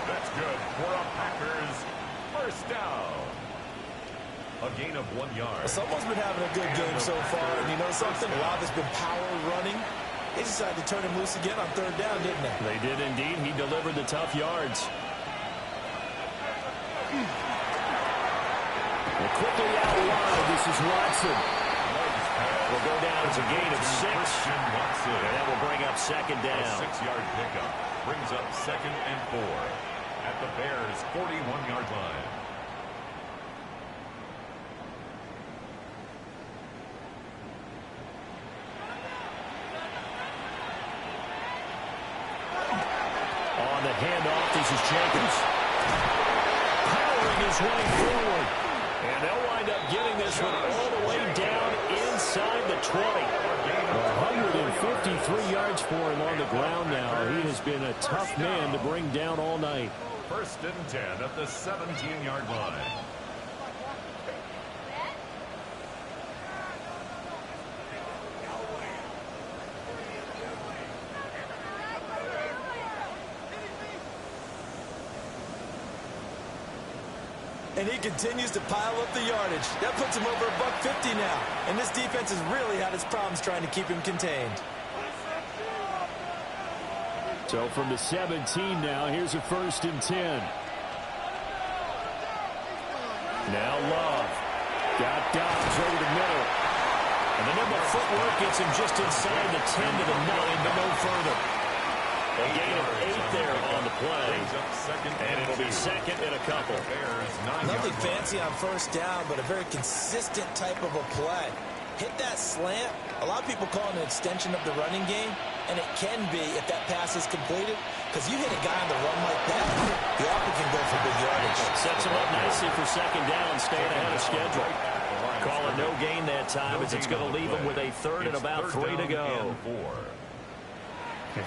That's good for a Packers 1st down. A gain of 1 yard. Someone's been having a good game so far, and you know something? A lot has been power running. They decided to turn him loose again on 3rd down, didn't they? They did indeed. He delivered the tough yards. Well, quickly out wide, this is Watson. Will go down as a gain of 6. And that will bring up 2nd down. A 6-yard pickup brings up 2nd and 4 at the Bears' 41-yard line. On the handoff, this is Jacobs. Powering his way forward. And they'll wind up getting this one all the way down inside the 20. 153 yards for him on the ground now. He has been a tough man to bring down all night. 1st and 10 at the 17-yard line. And he continues to pile up the yardage. That puts him over $150 now. And this defense has really had its problems trying to keep him contained. So from the 17 now, here's a 1st and 10. Now Love. Got Dobbs over the middle. And the nimble footwork gets him just inside the 10 to the 9, but no further. A gain of 8 there on the play. And it'll be second and a couple. Nothing fancy on first down, but a very consistent type of a play. Hit that slant. A lot of people call it an extension of the running game, and it can be if that pass is completed, because you hit a guy on the run like that, he often can go for big yardage. Sets him up nicely for second down, staying ahead of schedule. Call it no gain that time, as it's going to leave him with a third and about 3 to go.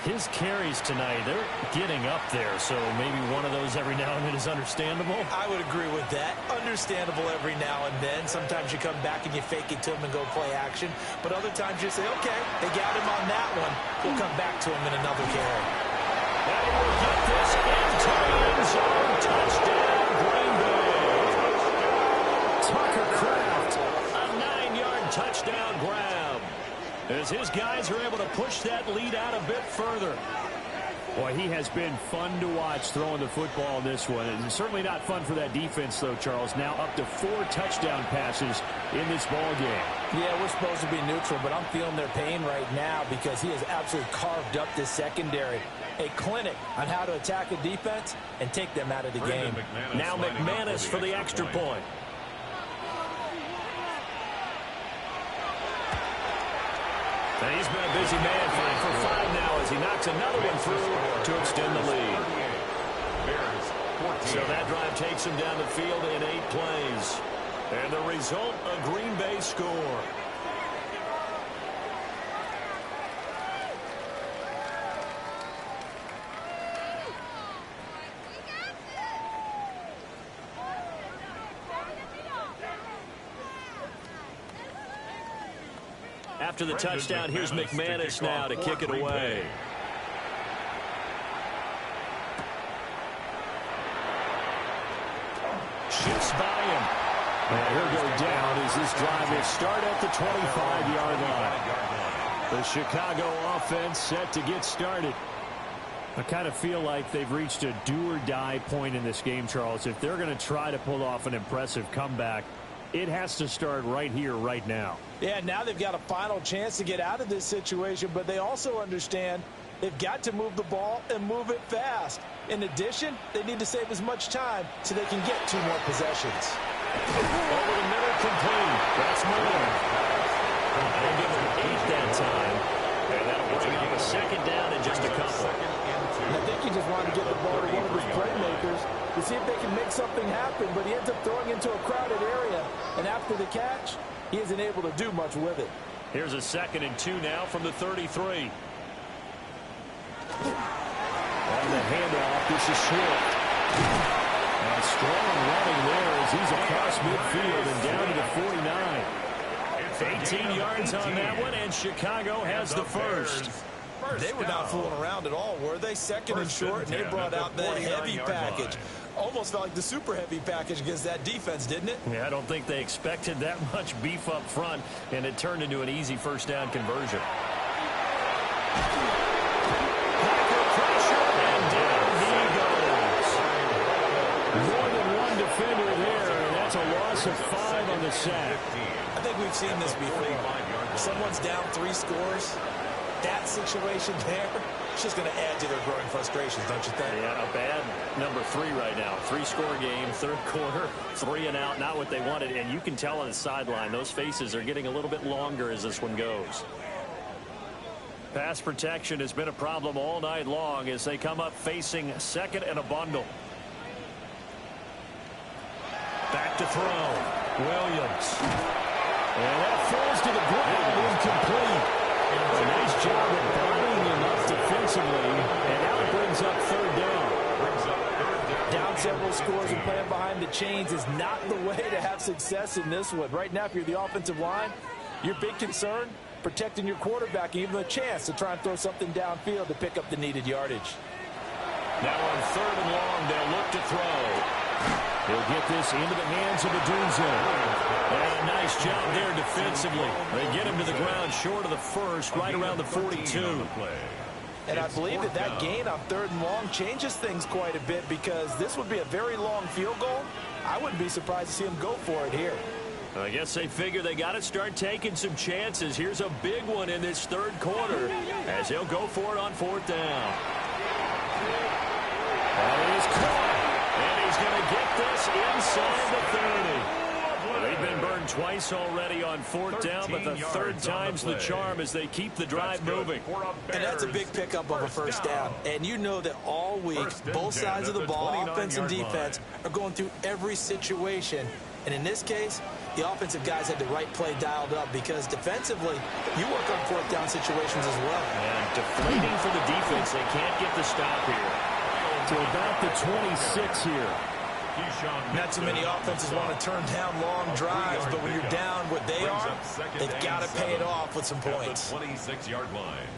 His carries tonight, they're getting up there, so maybe one of those every now and then is understandable. I would agree with that. Understandable every now and then. Sometimes you come back and you fake it to him and go play action. But other times you say, okay, they got him on that one. We'll come back to him in another carry. And he will get this into the end zone. Touchdown, Green Bay. Tucker Kraft, a 9-yard touchdown grab, as his guys are able to push that lead out a bit further. Boy, he has been fun to watch throwing the football in this one. And certainly not fun for that defense, though, Charles. Now up to 4 touchdown passes in this ball game. Yeah, we're supposed to be neutral, but I'm feeling their pain right now because he has absolutely carved up this secondary. A clinic on how to attack a defense and take them out of the game. Now McManus for the extra point. And he's been a busy man, 5 for 5 now as he knocks another one through to extend the lead. So that drive takes him down the field in 8 plays. And the result, a Green Bay score. After the touchdown, here's McManus now to kick it away. Shifts by him. And he'll go down as this drive will start at the 25-yard line. The Chicago offense set to get started. I kind of feel like they've reached a do-or-die point in this game, Charles. If they're going to try to pull off an impressive comeback, it has to start right here, right now. Yeah, now they've got a final chance to get out of this situation, but they also understand they've got to move the ball and move it fast. In addition, they need to save as much time so they can get 2 more possessions. Over the middle, complete. That's more. They'll give him 8 that time. And that'll bring up a second down in just a couple. I think he just wanted to get the ball to one of his playmakers to see if they can make something happen, but he ends up throwing into a crowded area. And after the catch, he isn't able to do much with it. Here's a 2nd and 2 now from the 33. On the handoff, this is Swift. And strong running there as he's across midfield and down to the 49. 18 yards on that one, and Chicago has the first. They were not fooling around at all, were they? 2nd and short, and they brought out the heavy package. Almost felt like the super heavy package against that defense, didn't it? Yeah, I don't think they expected that much beef up front, and it turned into an easy first down conversion. And down he goes. More than one defender there, and that's a loss of 5 on the sack. I think we've seen this before. Someone's down 3 scores. That situation there, it's just going to add to their growing frustrations, don't you think? Yeah, a bad number 3 right now. 3-score game, 3rd quarter, 3 and out, not what they wanted. And you can tell on the sideline, those faces are getting a little bit longer as this one goes. Pass protection has been a problem all night long as they come up facing 2nd and a bundle. Back to throw. Williams. And that falls to the ground, incomplete. A nice job of bodying him up defensively, and now it brings up 3rd down. Down several scores and playing behind the chains is not the way to have success in this one. Right now, if you're the offensive line, your big concern, protecting your quarterback and even a chance to try and throw something downfield to pick up the needed yardage. Now on 3rd and long, they'll look to throw. He'll get this into the hands of Adunze. And a nice job there defensively. They get him to the ground short of the 1st, right around the 42. And I believe that gain on 3rd and long changes things quite a bit because this would be a very long field goal. I I wouldn't be surprised to see him go for it here. I guess they figure they got to start taking some chances. Here's a big one in this third quarter as he'll go for it on fourth down. And he's caught. And he's going to get this inside the 30. They've been burned twice already on fourth down, but the third time's the charm as they keep the drive moving. And that's a big pickup of a first down. And you know that all week, both sides of the ball, offense and defense, are going through every situation. And in this case, the offensive guys had the right play dialed up because defensively, you work on fourth down situations as well. And deflating for the defense. They can't get the stop here. To about the 26 here. Not too many offenses want to turn down long drives, but when you're down what they are, they've got to pay it off with some points. 26-yard line.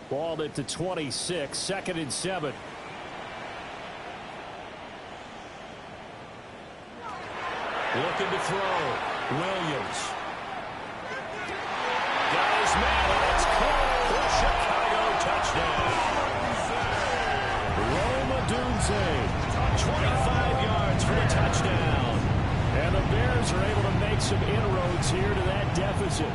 Ball at the 26, 2nd and 7. Looking to throw. Williams. Got his man, and it's called for Chicago touchdown. Roma Dunze, 25 yards for the touchdown. And the Bears are able to make some inroads here to that deficit.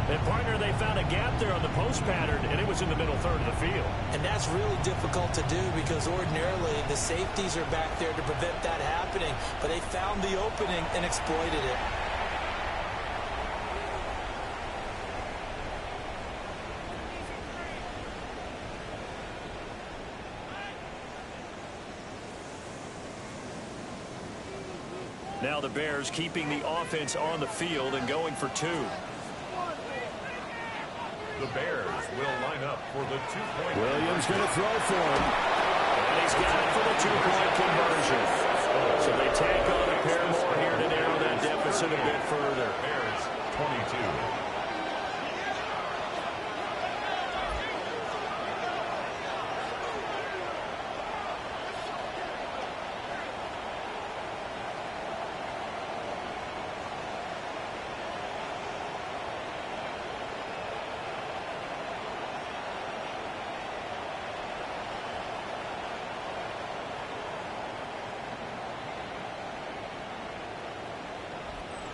And, partner, they found a gap there on the post pattern, and it was in the middle third of the field. And that's really difficult to do because ordinarily the safeties are back there to prevent that happening. But they found the opening and exploited it. Now the Bears keeping the offense on the field and going for two. The Bears will line up for the two-point. Williams going to throw for him. And he's got it for the two-point conversion. So they tack on a pair more here to narrow that deficit a bit further. Bears 22.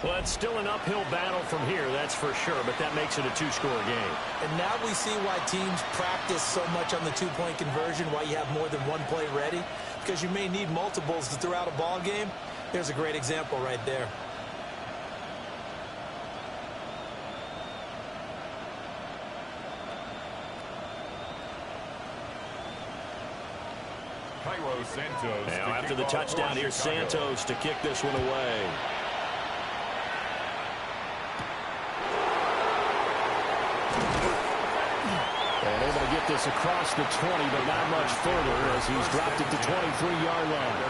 Well, it's still an uphill battle from here, that's for sure, but that makes it a two-score game. And now we see why teams practice so much on the two-point conversion, why you have more than one play ready, because you may need multiples to throw out a ball game. There's a great example right there. Santos. Now after the touchdown, here's Santos to kick this one away. And able to get this across the 20, but not much further as he's dropped it to 23-yard line.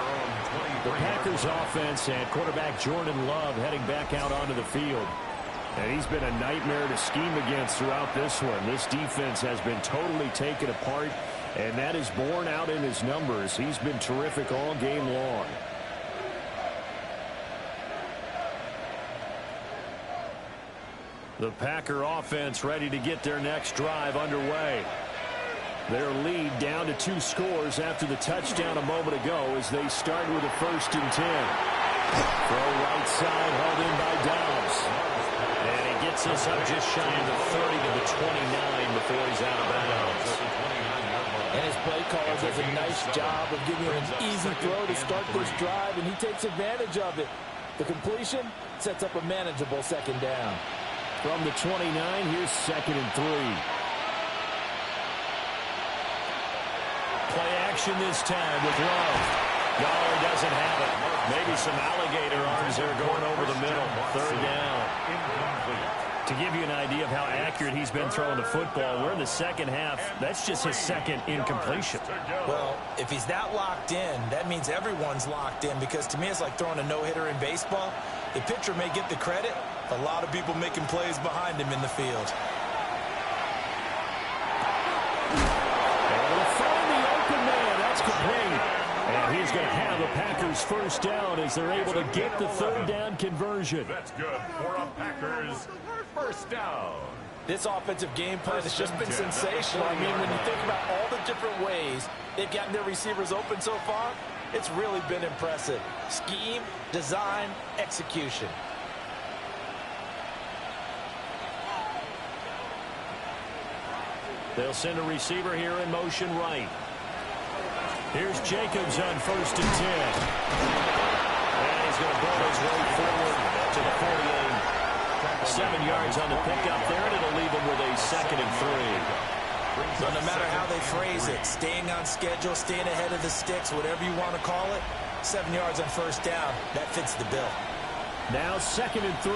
The Packers offense and quarterback Jordan Love heading back out onto the field. And he's been a nightmare to scheme against throughout this one. This defense has been totally taken apart, and that is borne out in his numbers. He's been terrific all game long. The Packer offense ready to get their next drive underway. Their lead down to 2 scores after the touchdown a moment ago as they start with a 1st and 10. Throw right side, held in by Dobbs. And he gets us up just shy of the 30 to the 29 before he's out of bounds. And his play caller does a nice job of giving him an easy throw to start this drive, and he takes advantage of it. The completion sets up a manageable 2nd down. From the 29, here's 2nd and 3. Play action this time with Love. Dollar doesn't have it. Maybe some alligator arms there going over the middle. 3rd down. To give you an idea of how accurate he's been throwing the football, we're in the second half. That's just his 2nd incompletion. Well, if he's that locked in, that means everyone's locked in, because to me it's like throwing a no-hitter in baseball. The pitcher may get the credit, a lot of people making plays behind him in the field. Able to find the open man. That's complete. And He's going to have a Packers first down as they're able to get the third down conversion. That's good for a Packers first down. This offensive game plan has just been sensational. I mean, when you think about all the different ways they've gotten their receivers open so far, it's really been impressive. Scheme, design, execution. They'll send a receiver here in motion right. Here's Jacobs on 1st and 10. And he's going to ball his way forward to the 48. 7 yards on the pickup there, and it'll leave him with a 2nd and 3. So no matter how they phrase it, staying on schedule, staying ahead of the sticks, whatever you want to call it, 7 yards on first down, that fits the bill. Now 2nd and 3.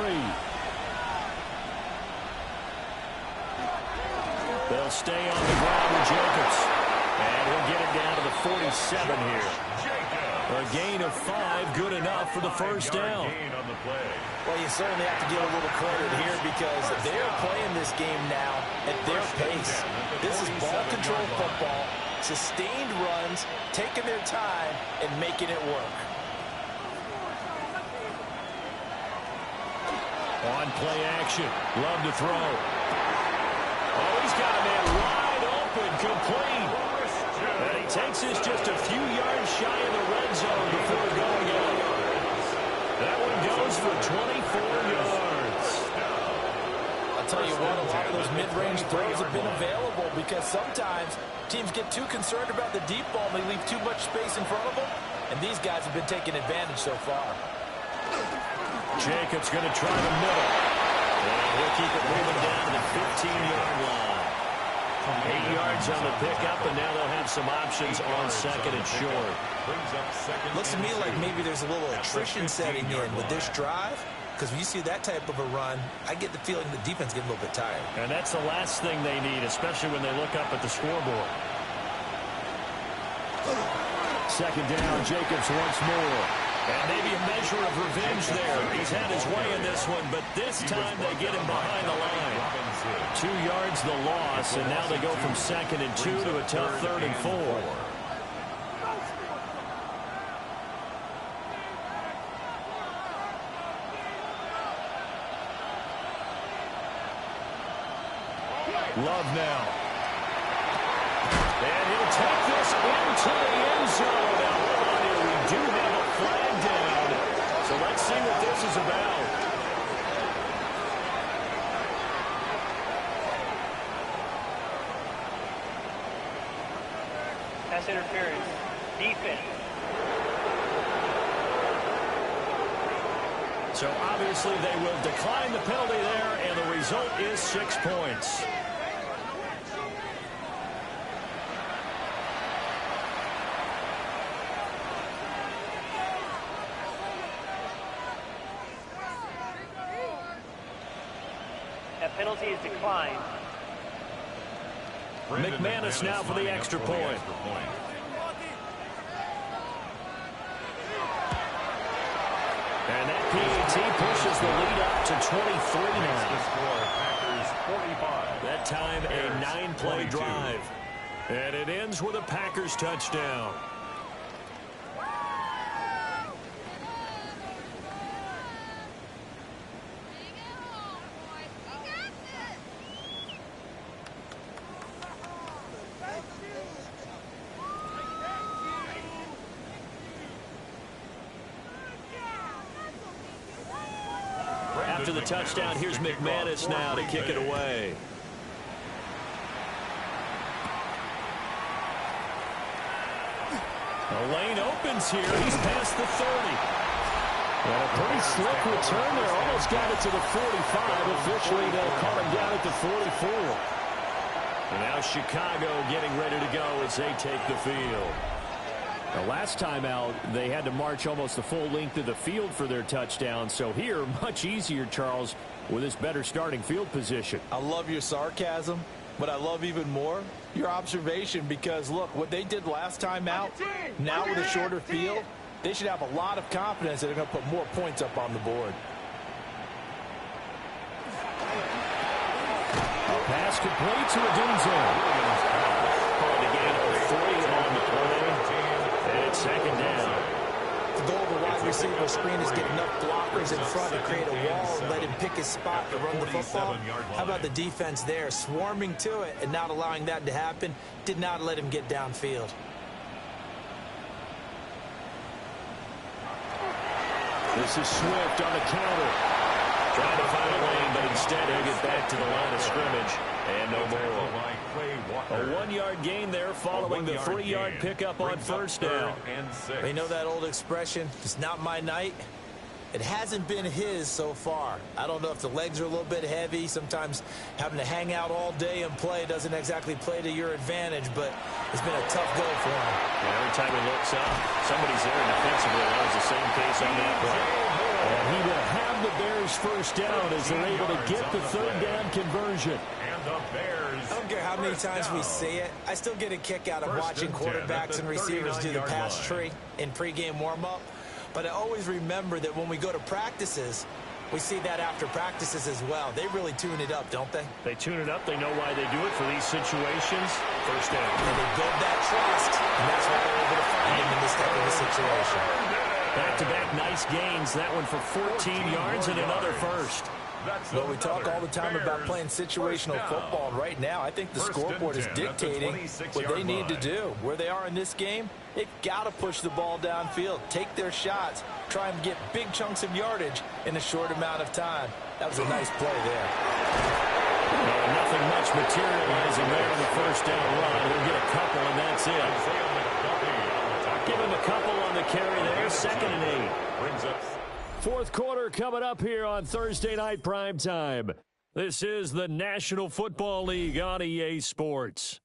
They'll stay on the ground with Jacobs. And he'll get it down to the 47 here. A gain of 5, good enough for the first down. Well, you certainly have to give a little credit here because they're playing this game now at their pace. This is ball control football, sustained runs, taking their time, and making it work. On play action. Love to throw. Oh, he's got a man wide open, complete. And he takes this just a few yards shy of the red zone before going out. That one goes for 24 yards. I'll tell you what, a lot of those mid-range throws have been available because sometimes teams get too concerned about the deep ball and they leave too much space in front of them. And these guys have been taking advantage so far. Jacobs going to try the middle. And he'll keep it moving down to the 15-yard line. 8 yards on the pickup, and now they'll have some options on 2nd and short. Looks to me like maybe there's a little attrition setting in with this drive, because when you see that type of a run, I get the feeling the defense getting a little bit tired. And that's the last thing they need, especially when they look up at the scoreboard. 2nd down, Jacobs once more. And maybe a measure of revenge there. He's had his way in this one, but this time they get him behind the line. 2 yards the loss, and now they go from 2nd and 2 to a tough 3rd and 4. Love now. And he'll take this into the end zone. Now, hold on here. We do have a flag down. So let's see what this is about. Pass interference. Defense. So obviously they will decline the penalty there, and the result is 6 points. That penalty is declined. McManus now for the extra point. And that PAT pushes the lead up to 23 now. That time a 9-play drive. And it ends with a Packers touchdown. After the touchdown, here's McManus now to kick it away. The lane opens here. He's past the 30. And a pretty slick return there. Almost got it to the 45. Officially, they'll call him down at the 44. And now Chicago getting ready to go as they take the field. The last time out, they had to march almost the full length of the field for their touchdown. So here, much easier, Charles, with this better starting field position. I love your sarcasm, but I love even more your observation because, look, what they did last time out, now with a shorter field, they should have a lot of confidence that they're going to put more points up on the board. A pass complete to Adunze. Called a gain of 3 on the play. And it's second down. The goal of the wide receiver screen is get enough blockers in front to create a wall and let him pick his spot to run the football. How about the defense there, swarming to it and not allowing that to happen? Did not let him get downfield. This is Swift on the counter. Trying to find a lane, but instead he'll get back to the line of scrimmage. And no more. A 1-yard gain there following the 3-yard pickup on first down. You know that old expression, it's not my night? It hasn't been his so far. I don't know if the legs are a little bit heavy. Sometimes having to hang out all day and play doesn't exactly play to your advantage, but it's been a tough go for him. Yeah, every time he looks up, somebody's there defensively. That was the same case on that play. And he will have the Bears first down as they're able to get the third down conversion. And the Bears. I don't care how many times we say it, I still get a kick out of watching quarterbacks and receivers do the pass tree in pregame warm-up. But I always remember that when we go to practices, we see that after practices as well. They really tune it up, don't they? They tune it up. They know why they do it for these situations. First down. And they build that trust, and that's why they're able to find him in this type of a situation. Back-to-back nice gains. That one for 14 yards and another first. Well, we talk all the time about playing situational football, and right now I think the scoreboard is dictating what they need to do. Where they are in this game, they've got to push the ball downfield, take their shots, try and get big chunks of yardage in a short amount of time. That was a nice play there. Nothing much materializing there on the first down run. We'll get a couple, and that's it. Give him a couple on the carry there. 2nd and 8. Brings up fourth quarter coming up here on Thursday Night Primetime. This is the National Football League on EA Sports.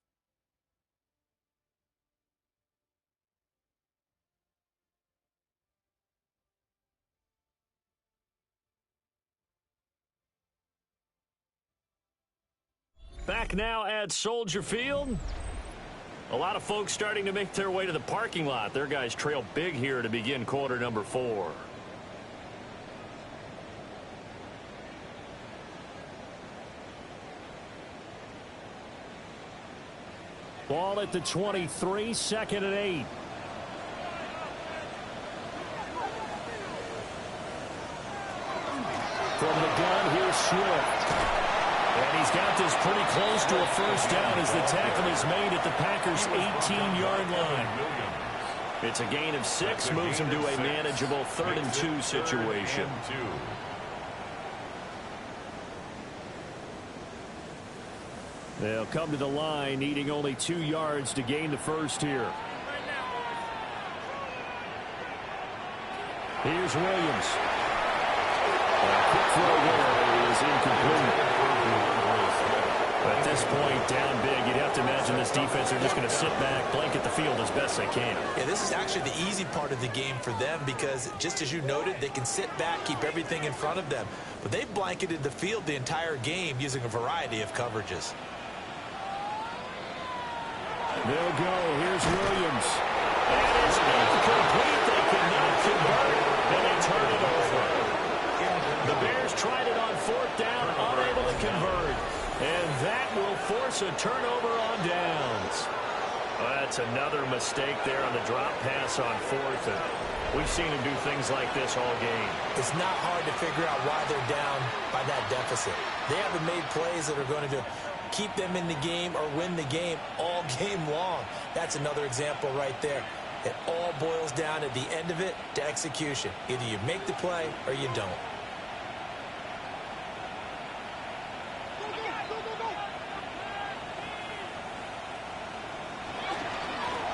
Back now at Soldier Field. A lot of folks starting to make their way to the parking lot. Their guys trail big here to begin quarter number 4. Ball at the 23, 2nd and 8. From the gun, here's Swift. And he's got this pretty close to a first down as the tackle is made at the Packers' 18-yard line. It's a gain of 6, moves him to a manageable 3rd and 2 situation. They'll come to the line, needing only 2 yards to gain the first here. Here's Williams. A quick throw there is incomplete. At this point, down big, you'd have to imagine this defense are just going to sit back, blanket the field as best they can. Yeah, this is actually the easy part of the game for them because, just as you noted, they can sit back, keep everything in front of them. But they've blanketed the field the entire game using a variety of coverages. They'll go. Here's Williams. And it's incomplete. They cannot convert, and they turn it over. The Bears tried it on 4th down, unable to convert. And that will force a turnover on downs. That's another mistake there on the drop pass on 4th. And we've seen him do things like this all game. It's not hard to figure out why they're down by that deficit. They haven't made plays that are going to keep them in the game or win the game all game long. That's another example right there. It all boils down at the end of it to execution. Either you make the play or you don't.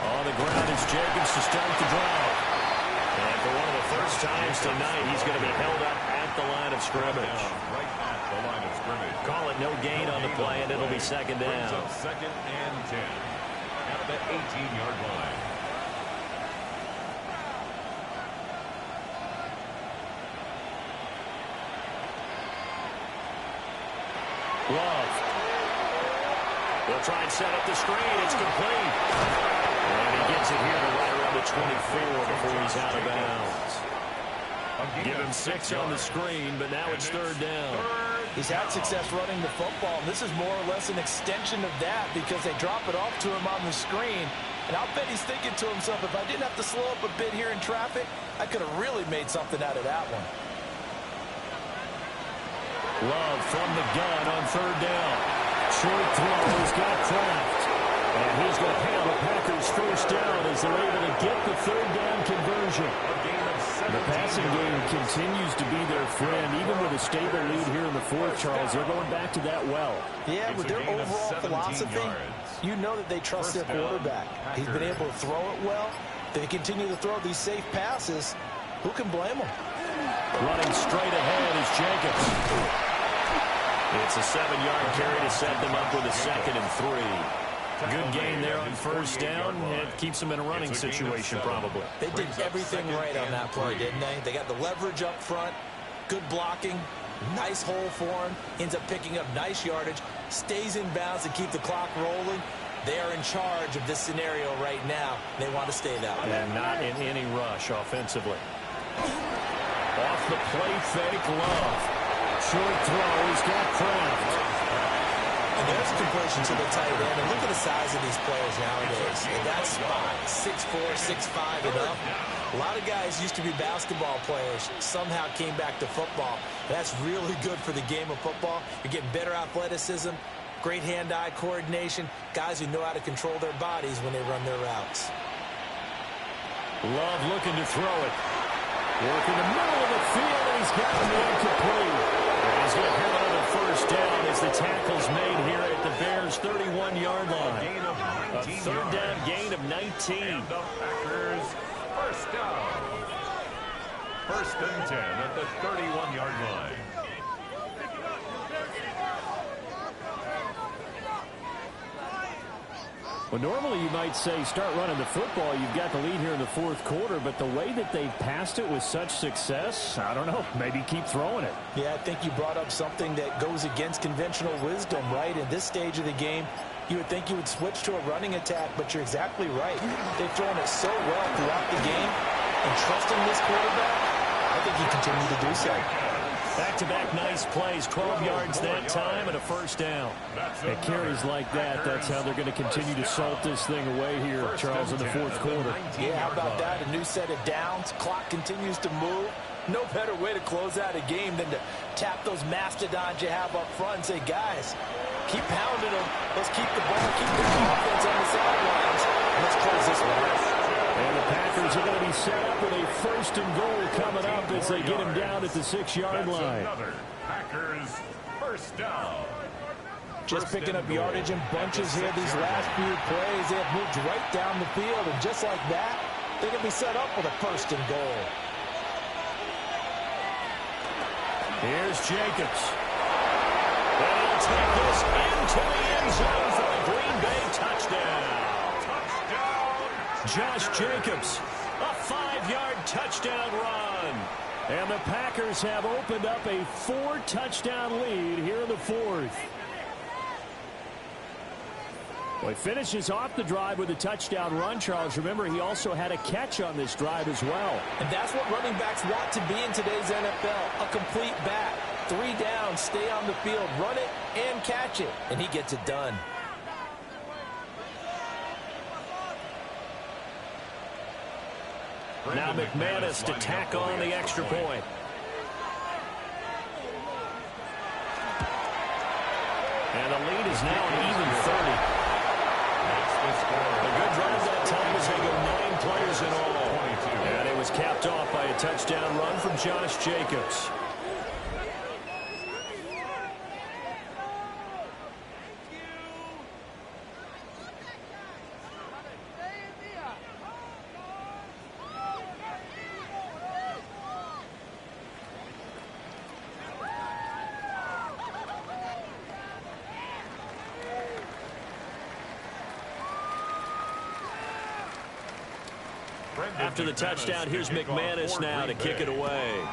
On the ground is Jacobs to start the drive. And for one of the first times tonight, he's going to be held up at the line of scrimmage. Right at the line of scrimmage. Call it no gain on the play, and it'll be 2nd down. Brings up 2nd and 10 at the 18-yard line. Love. They'll try and set up the screen. It's complete. And he gets it here to right around the 24 before he's out of bounds. Give him 6 on the screen, but now it's 3rd down. He's had success running the football, and this is more or less an extension of that because they drop it off to him on the screen. And I'll bet he's thinking to himself, if I didn't have to slow up a bit here in traffic, I could have really made something out of that one. Love from the gun on third down. Short throw. He's got Kraft. And he's going to have the Packers first down as they're able to get the third down conversion. The passing game continues to be their friend. Even with a stable lead here in the fourth, Charles, they're going back to that well. Yeah, with their overall philosophy, you know that they trust their quarterback. He's been able to throw it well. They continue to throw these safe passes. Who can blame them? Running straight ahead is Jacobs. It's a 7-yard carry to set them up with a 2nd and 3. Good gain there on first down. It keeps them in a running situation, probably. They did everything right on that play, didn't they? They got the leverage up front, good blocking, nice hole for him, ends up picking up nice yardage, stays in bounds to keep the clock rolling. They are in charge of this scenario right now. They want to stay that way. And not in any rush offensively. Off the play fake, Love. Short throw, he's got Kraft. And there's a completion to the tight end. And look at the size of these players nowadays. In that spot, 6'4", 6'5", and up. A lot of guys used to be basketball players, somehow came back to football. That's really good for the game of football. You're getting better athleticism, great hand-eye coordination, guys who know how to control their bodies when they run their routes. Love looking to throw it. Working the middle of the field, and he's got him incomplete. And he's going to have another first down as the tackle's made here at the Bears' 31-yard line. A third down gain of 19. And the Packers first down. 1st and 10 at the 31-yard line. Well, normally you might say start running the football. You've got the lead here in the fourth quarter, but the way that they've passed it with such success, I don't know, maybe keep throwing it. Yeah, I think you brought up something that goes against conventional wisdom, right? In this stage of the game, you would think you would switch to a running attack, but you're exactly right. They've thrown it so well throughout the game, and trusting this quarterback, I think he continued to do so. Back-to-back nice plays, 12 yards that time, and a first down. It carries like that. That's how they're going to continue to salt this thing away here, Charles, in the fourth quarter. Yeah, how about that? A new set of downs. Clock continues to move. No better way to close out a game than to tap those mastodons you have up front and say, guys, keep pounding them. Let's keep the ball, keep the offense on the sidelines, and let's close this one out. And the Packers are going to be set up with a 1st and goal coming up as they get him down at the 6-yard line. Another Packers first down. Just picking up yardage in bunches here these last few plays. They have moved right down the field, and just like that, they're going to be set up with a 1st and goal. Here's Jacobs. And he'll take this into the end zone for a Green Bay touchdown. Josh Jacobs, a 5-yard touchdown run. And the Packers have opened up a 4-touchdown lead here in the fourth. Well, he finishes off the drive with a touchdown run, Charles. Remember, he also had a catch on this drive as well. And that's what running backs want to be in today's NFL, a complete back. 3 down, stay on the field, run it and catch it, and he gets it done. Now McManus to tack on the extra point. And the lead is now an even 30. A good drive that time as they go 9 players in all. And it was capped off by a touchdown run from Josh Jacobs. After the touchdown, here's McManus now to kick it away.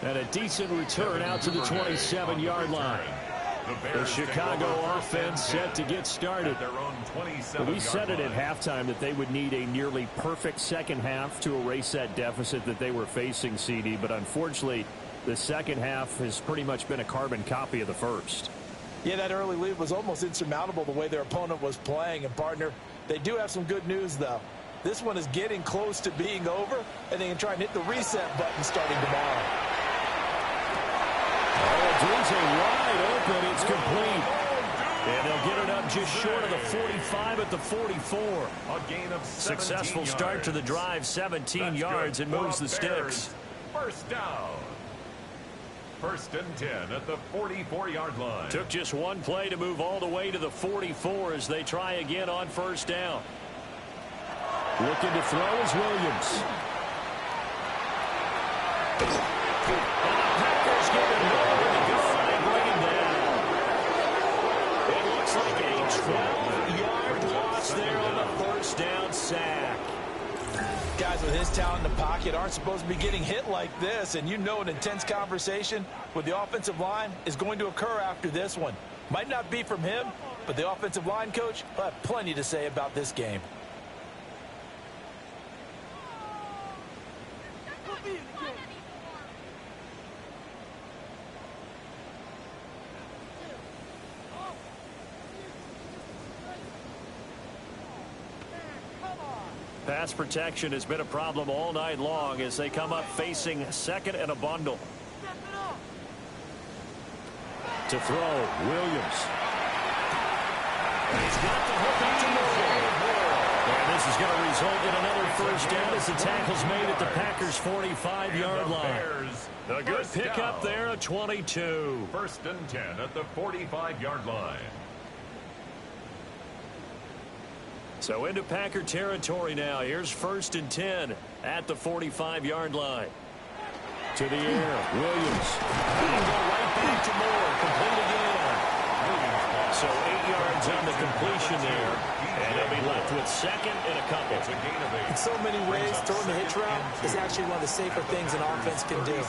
And a decent return out to the 27-yard line. The Chicago offense set to get started. We said it at halftime that they would need a nearly perfect second half to erase that deficit that they were facing, CD. But unfortunately, The second half has pretty much been a carbon copy of the first. Yeah, that early lead was almost insurmountable the way their opponent was playing. And, partner, they do have some good news, though. This one is getting close to being over, and they can try and hit the reset button starting tomorrow. Odunze wide open. It's complete. And they'll get it up just short of the 45 at the 44. A gain of 17 Successful start yards. to the drive, 17 That's yards, good. and moves For the Bears. sticks. First down. First and 10 at the 44-yard line. Took just one play to move all the way to the 44 as they try again on first down. Looking to throw is Williams. And the Packers get it over the goal line, bring him down. It looks like a 12-yard loss there on the first down sack. Guys with his talent in the pocket aren't supposed to be getting hit like this, and you know an intense conversation with the offensive line is going to occur after this one. Might not be from him, but the offensive line coach will have plenty to say about this game. Pass protection has been a problem all night long as they come up facing second and a bundle. To throw, Williams. He's got the hook up to Moore. And this is going to result in another first down as the tackle's made at the Packers' 45-yard line. A good pickup there, a 22. First and 10 at the 45-yard line. So into Packer territory now. Here's first and 10 at the 45-yard line. To the air, Williams. He can go right back to Moore. Complete again. So 8 yards on the completion there. And they'll be left with second and a couple. In so many ways, throwing the hitch route is actually one of the safer things an offense can do.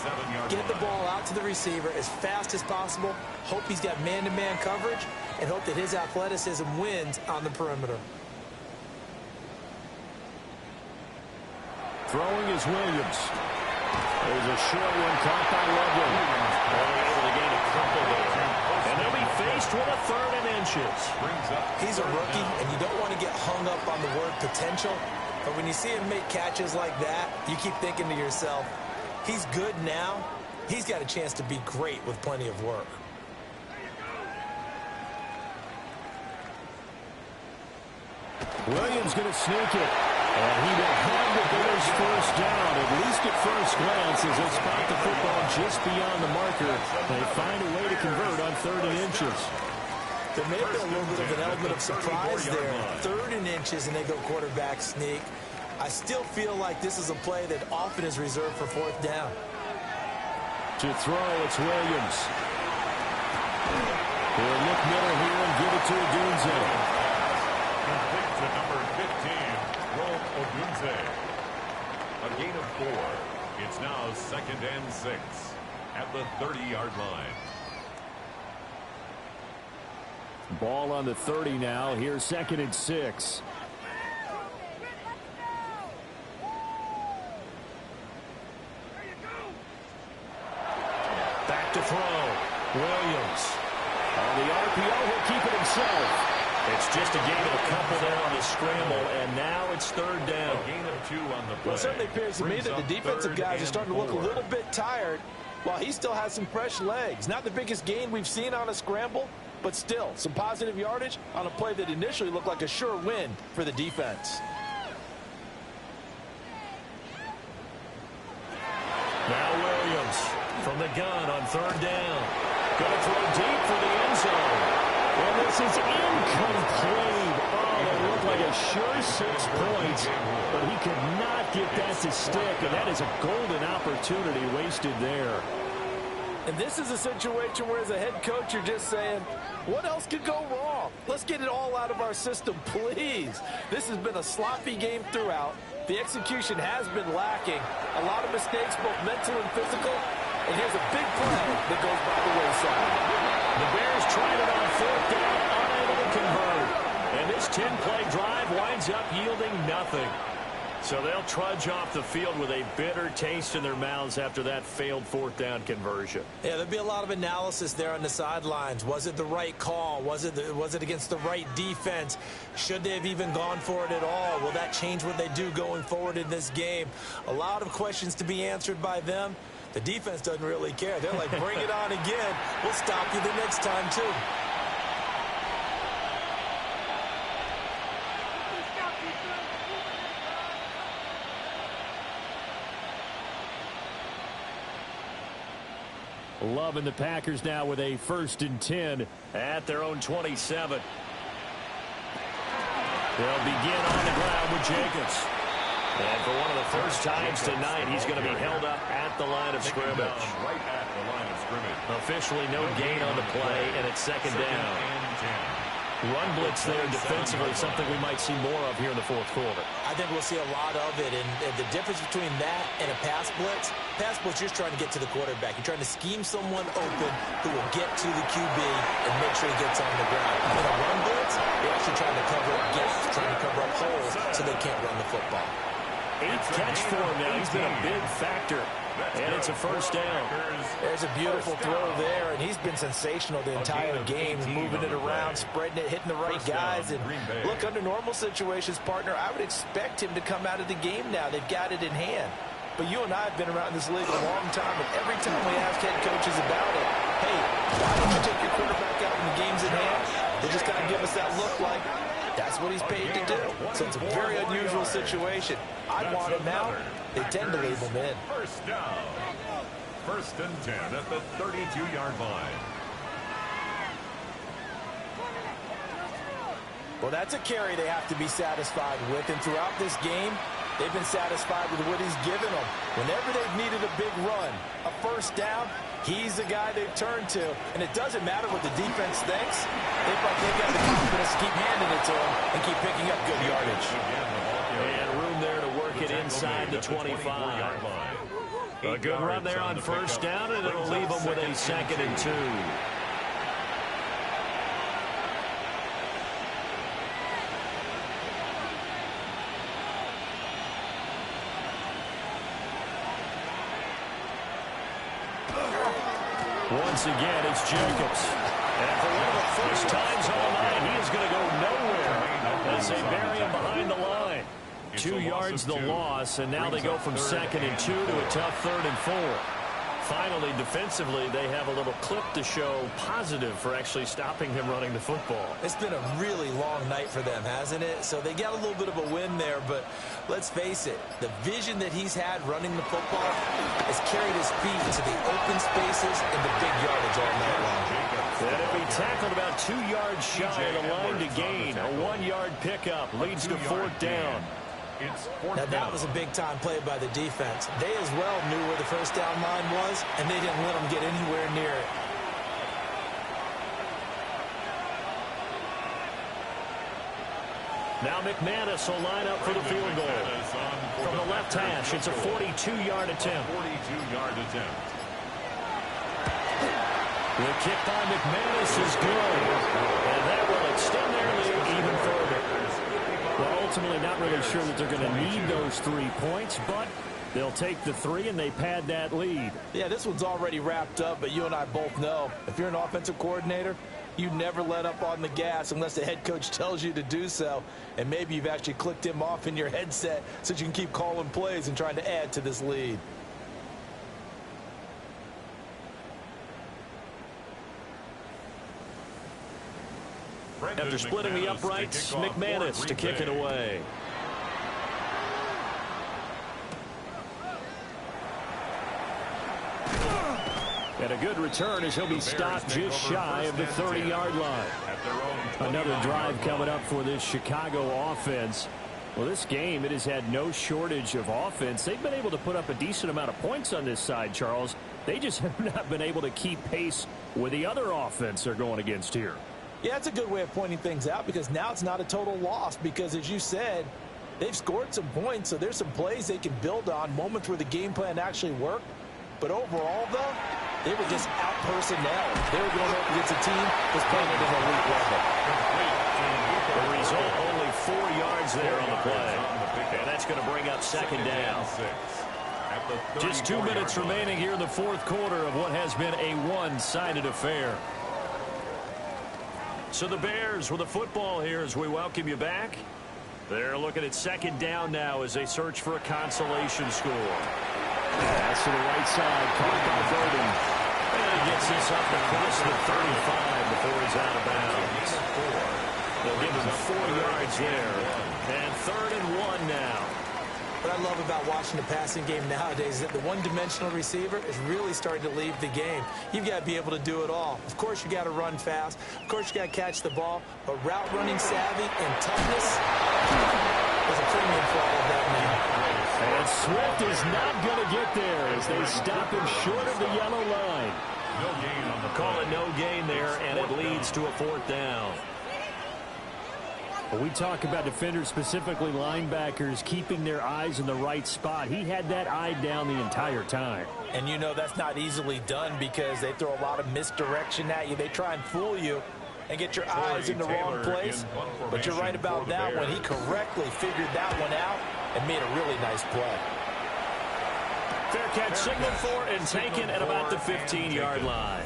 Get the ball out to the receiver as fast as possible, hope he's got man-to-man coverage, and hope that his athleticism wins on the perimeter. Throwing is Williams. There's a short one caught by Loveland. Only able to gain a couple there. And they'll be faced with a third and inches. He's a rookie, and you don't want to get hung up on the word potential. But when you see him make catches like that, you keep thinking to yourself, he's good now. He's got a chance to be great with plenty of work. Williams going to sneak it. And he will have the Bears first down, at least at first glance, as they spot the football just beyond the marker. They find a way to convert on third and inches. There may have been a little bit of an element of surprise there. Third and inches, and they go quarterback sneak. I still feel like this is a play that often is reserved for fourth down. To throw, it's Williams. He'll look middle here and give it to Odunze. To number 15, Odunze. A gain of 4. It's now second and 6 at the 30-yard line. Ball on the 30 now. Here's second and 6. Back to throw. Williams. On the RPO, he'll keep it himself. It's just a gain of a couple there on the scramble, and now it's third down. A gain of 2 on the play. Well, it certainly appears to me that the defensive guys are starting to look a little bit tired while he still has some fresh legs. Not the biggest gain we've seen on a scramble, but still some positive yardage on a play that initially looked like a sure win for the defense. Now Williams from the gun on third down. Going to throw deep for the end zone. And this is incomplete. Oh, that looked like a sure 6 points, but he could not get that to stick, and that is a golden opportunity wasted there. And this is a situation where as a head coach you're just saying, what else could go wrong? Let's get it all out of our system, please. This has been a sloppy game throughout. The execution has been lacking. A lot of mistakes, both mental and physical. And here's a big play that goes by the wayside. The Bears tried it on fourth down, unable to convert. And this 10-play drive winds up yielding nothing. So they'll trudge off the field with a bitter taste in their mouths after that failed fourth down conversion. Yeah, there'll be a lot of analysis there on the sidelines. Was it the right call? Was it against the right defense? Should they have even gone for it at all? Will that change what they do going forward in this game? A lot of questions to be answered by them. The defense doesn't really care. They're like, bring it on again. We'll stop you the next time, too. Loving the Packers now with a 1st and 10 at their own 27. They'll begin on the ground with Jacobs. And for one of the first times tonight, he's going to be held up at the line of scrimmage. Right at the line of scrimmage. Officially no gain on the play, and it's 2nd down. Run blitz there defensively, something we might see more of here in the 4th quarter. I think we'll see a lot of it, and the difference between that and a pass blitz, you're just trying to get to the quarterback. You're trying to scheme someone open who will get to the QB and make sure he gets on the ground. In a run blitz, you're actually trying to cover up gaps, trying to cover up holes so they can't run the football. 8th catch for him now. He's been a big factor. And it's a 1st down. There's a beautiful throw there, and he's been sensational the entire game, moving it around, spreading it, hitting the right guys. And look, under normal situations, partner, I would expect him to come out of the game now. They've got it in hand. But you and I have been around this league a long time, and every time we ask head coaches about it, hey, why don't you take your quarterback out when the game's in hand? They just kind of give us that look like, that's what he's paid to do. So it's a very unusual situation. I'd want him out. They tend to leave him in. 1st down. 1st and 10 at the 32-yard line. Well, that's a carry they have to be satisfied with. And throughout this game, they've been satisfied with what he's given them. Whenever they've needed a big run, a 1st down, he's the guy they've turned to. And it doesn't matter what the defense thinks. They've got the confidence to keep handing it to him and keep picking up good yardage. And room there to work it inside the 25. A good run there on 1st down, and it'll leave them with a 2nd and 2. Once again, it's Jacobs. And for one of the first times all night, he is going to go nowhere as they bury him behind the line. 2 yards the loss, and now they go from 2nd and 2 to a tough 3rd and 4. Finally, defensively, they have a little clip to show positive for actually stopping him running the football. It's been a really long night for them, hasn't it? So they got a little bit of a win there, but let's face it, the vision that he's had running the football has carried his feet to the open spaces and the big yardage all night long. And if he tackled about 2 yards shy of the line to gain, a 1-yard pickup leads to 4th down. Now that was a big-time play by the defense. They as well knew where the 1st down line was, and they didn't let them get anywhere near it. Now McManus will line up for the field goal. From the left hash, it's a 42-yard attempt. The kick by McManus is good, and that will extend their lead even further. Well, ultimately not really sure that they're going to need those 3 points, but they'll take the 3 and they pad that lead. Yeah, this one's already wrapped up, but you and I both know if you're an offensive coordinator, you never let up on the gas unless the head coach tells you to do so. And maybe you've actually clicked him off in your headset so you can keep calling plays and trying to add to this lead. After splitting the uprights, McManus to kick it away. And a good return as he'll be stopped just shy of the 30-yard line. Another drive coming up for this Chicago offense. Well, this game, it has had no shortage of offense. They've been able to put up a decent amount of points on this side, Charles. They just have not been able to keep pace with the other offense they're going against here. Yeah, that's a good way of pointing things out because now it's not a total loss because, as you said, they've scored some points, so there's some plays they can build on, moments where the game plan actually worked. But overall, though, they were just out-personnel. They were going up against a team that's playing at an elite level. The result, only only 4 yards there on the play. And that's going to bring up second down. Just 2 minutes remaining here in the fourth quarter of what has been a one-sided affair. So the Bears with the football here as we welcome you back. They're looking at second down now as they search for a consolation score. Pass to the right side, caught by Burden. And he gets this up across the 35 before he's out of bounds. They'll give him 4 yards there. And 3rd and 1 now. What I love about watching the passing game nowadays is that the one-dimensional receiver is really starting to leave the game. You've got to be able to do it all. Of course, you got to run fast. Of course, you got to catch the ball. But route running savvy and toughness is a premium for all of that now. And Swift is not going to get there as they stop him short of the yellow line. No gain on the Call it no gain there, and it leads to a 4th down. When we talk about defenders, specifically linebackers, keeping their eyes in the right spot, he had that eye down the entire time. And you know that's not easily done because they throw a lot of misdirection at you. They try and fool you and get your eyes in the wrong place. But you're right about that one. He correctly figured that one out and made a really nice play. Fair catch signaled for and taken at about the 15-yard line.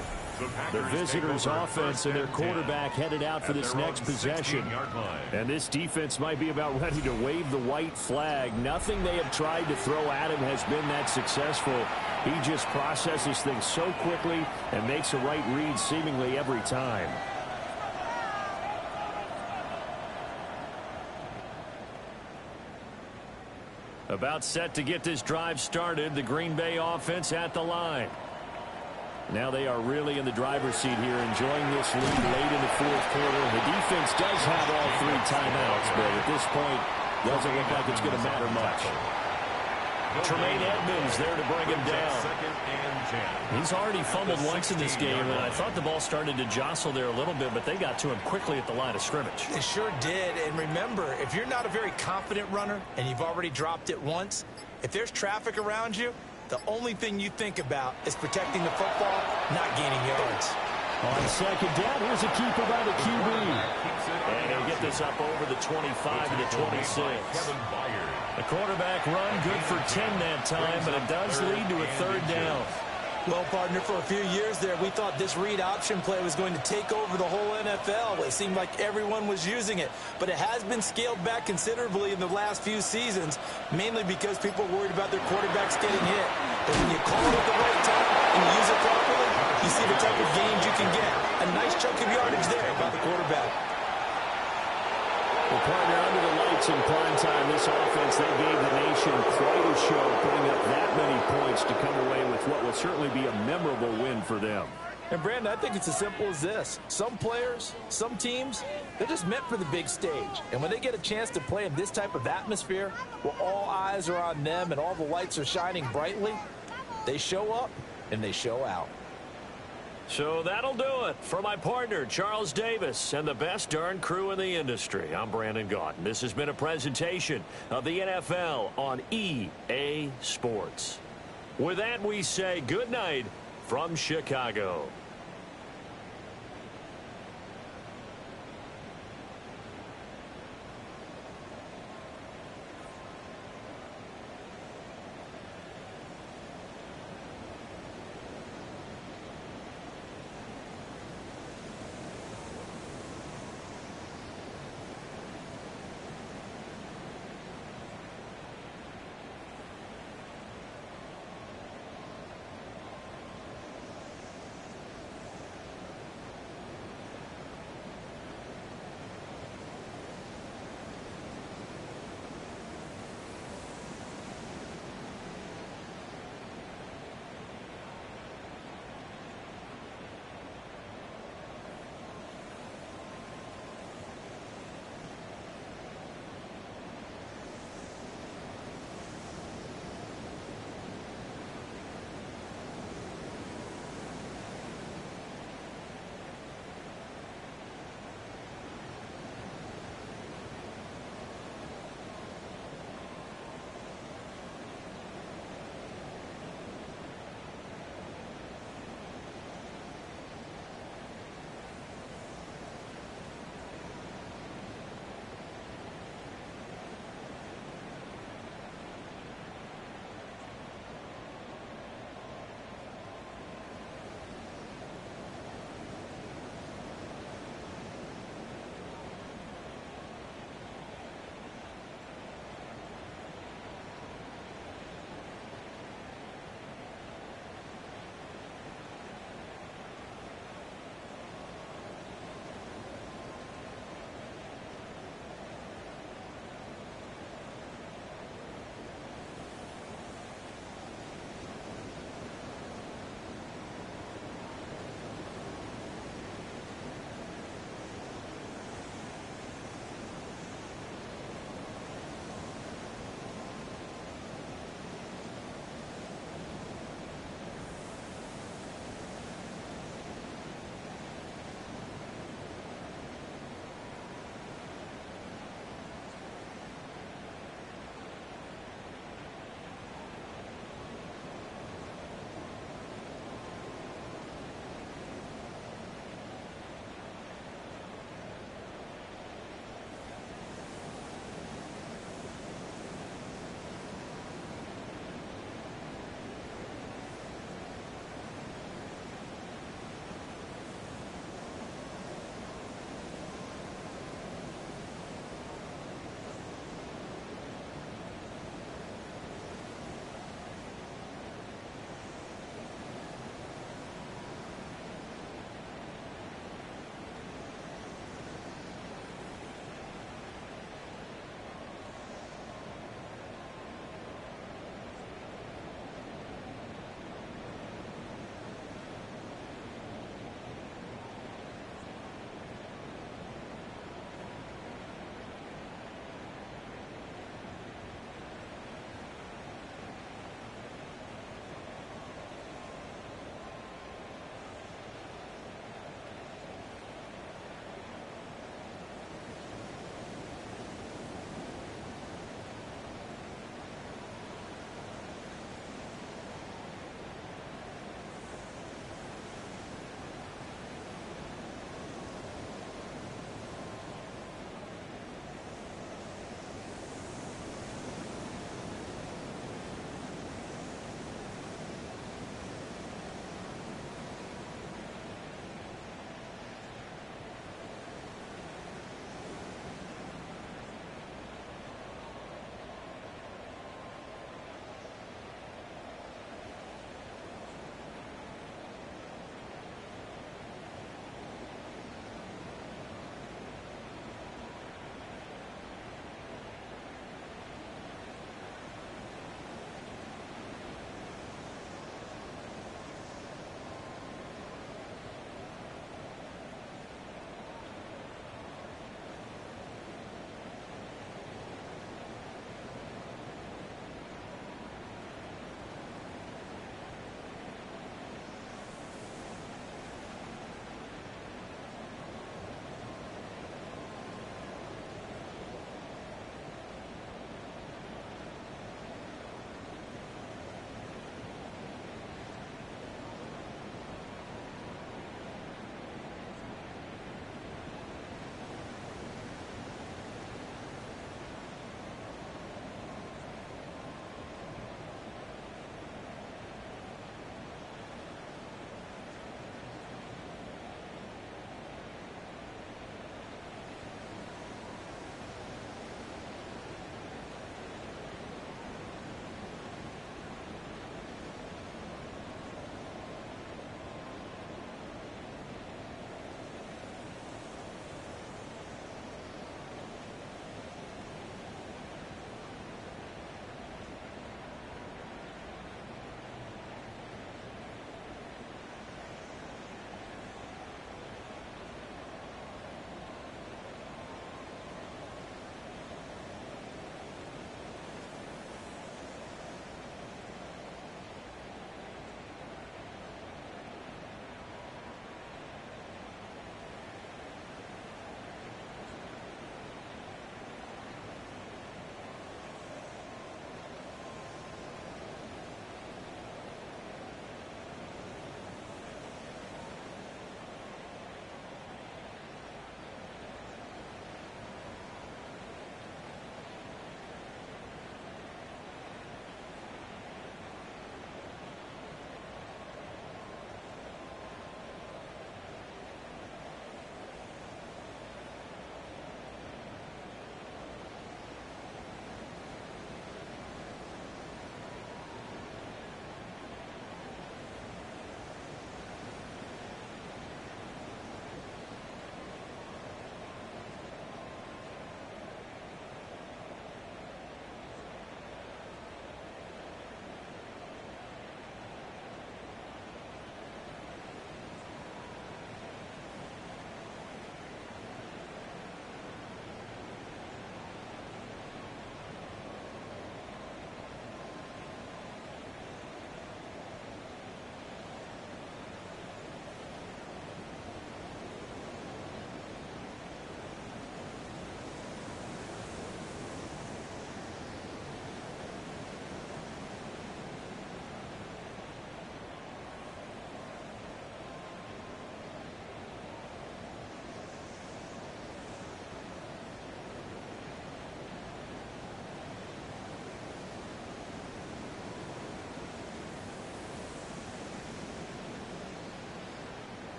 The visitors' offense and their quarterback headed out for this next possession. And this defense might be about ready to wave the white flag. Nothing they have tried to throw at him has been that successful. He just processes things so quickly and makes a right read seemingly every time. About set to get this drive started, the Green Bay offense at the line. Now they are really in the driver's seat here, enjoying this lead late in the fourth quarter. The defense does have all 3 timeouts, but at this point, doesn't look like it's going to matter much. Tremaine Edmonds there to bring him down. He's already fumbled once in this game, and I thought the ball started to jostle there a little bit, but they got to him quickly at the line of scrimmage. They sure did, and remember, if you're not a very confident runner and you've already dropped it once, if there's traffic around you, the only thing you think about is protecting the football, not gaining yards. On second down, here's a keeper by the QB. And he'll get this up over the 25 to the 26. The quarterback run good for 10 that time, but it does lead to a 3rd down. Well, partner, for a few years there, we thought this read option play was going to take over the whole NFL. It seemed like everyone was using it, but it has been scaled back considerably in the last few seasons, mainly because people are worried about their quarterbacks getting hit. But when you call it at the right time and you use it properly, you see the type of gains you can get. A nice chunk of yardage there by the quarterback. Well, partner, under the lights in prime time, this offense, they gave the nation quite a show, putting up that many points to come away with what will certainly be a memorable win for them. And, Brandon, I think it's as simple as this. Some players, some teams, they're just meant for the big stage. And when they get a chance to play in this type of atmosphere, where all eyes are on them and all the lights are shining brightly, they show up and they show out. So that'll do it for my partner, Charles Davis, and the best darn crew in the industry. I'm Brandon Gaudin. This has been a presentation of the NFL on EA Sports. With that, we say good night from Chicago.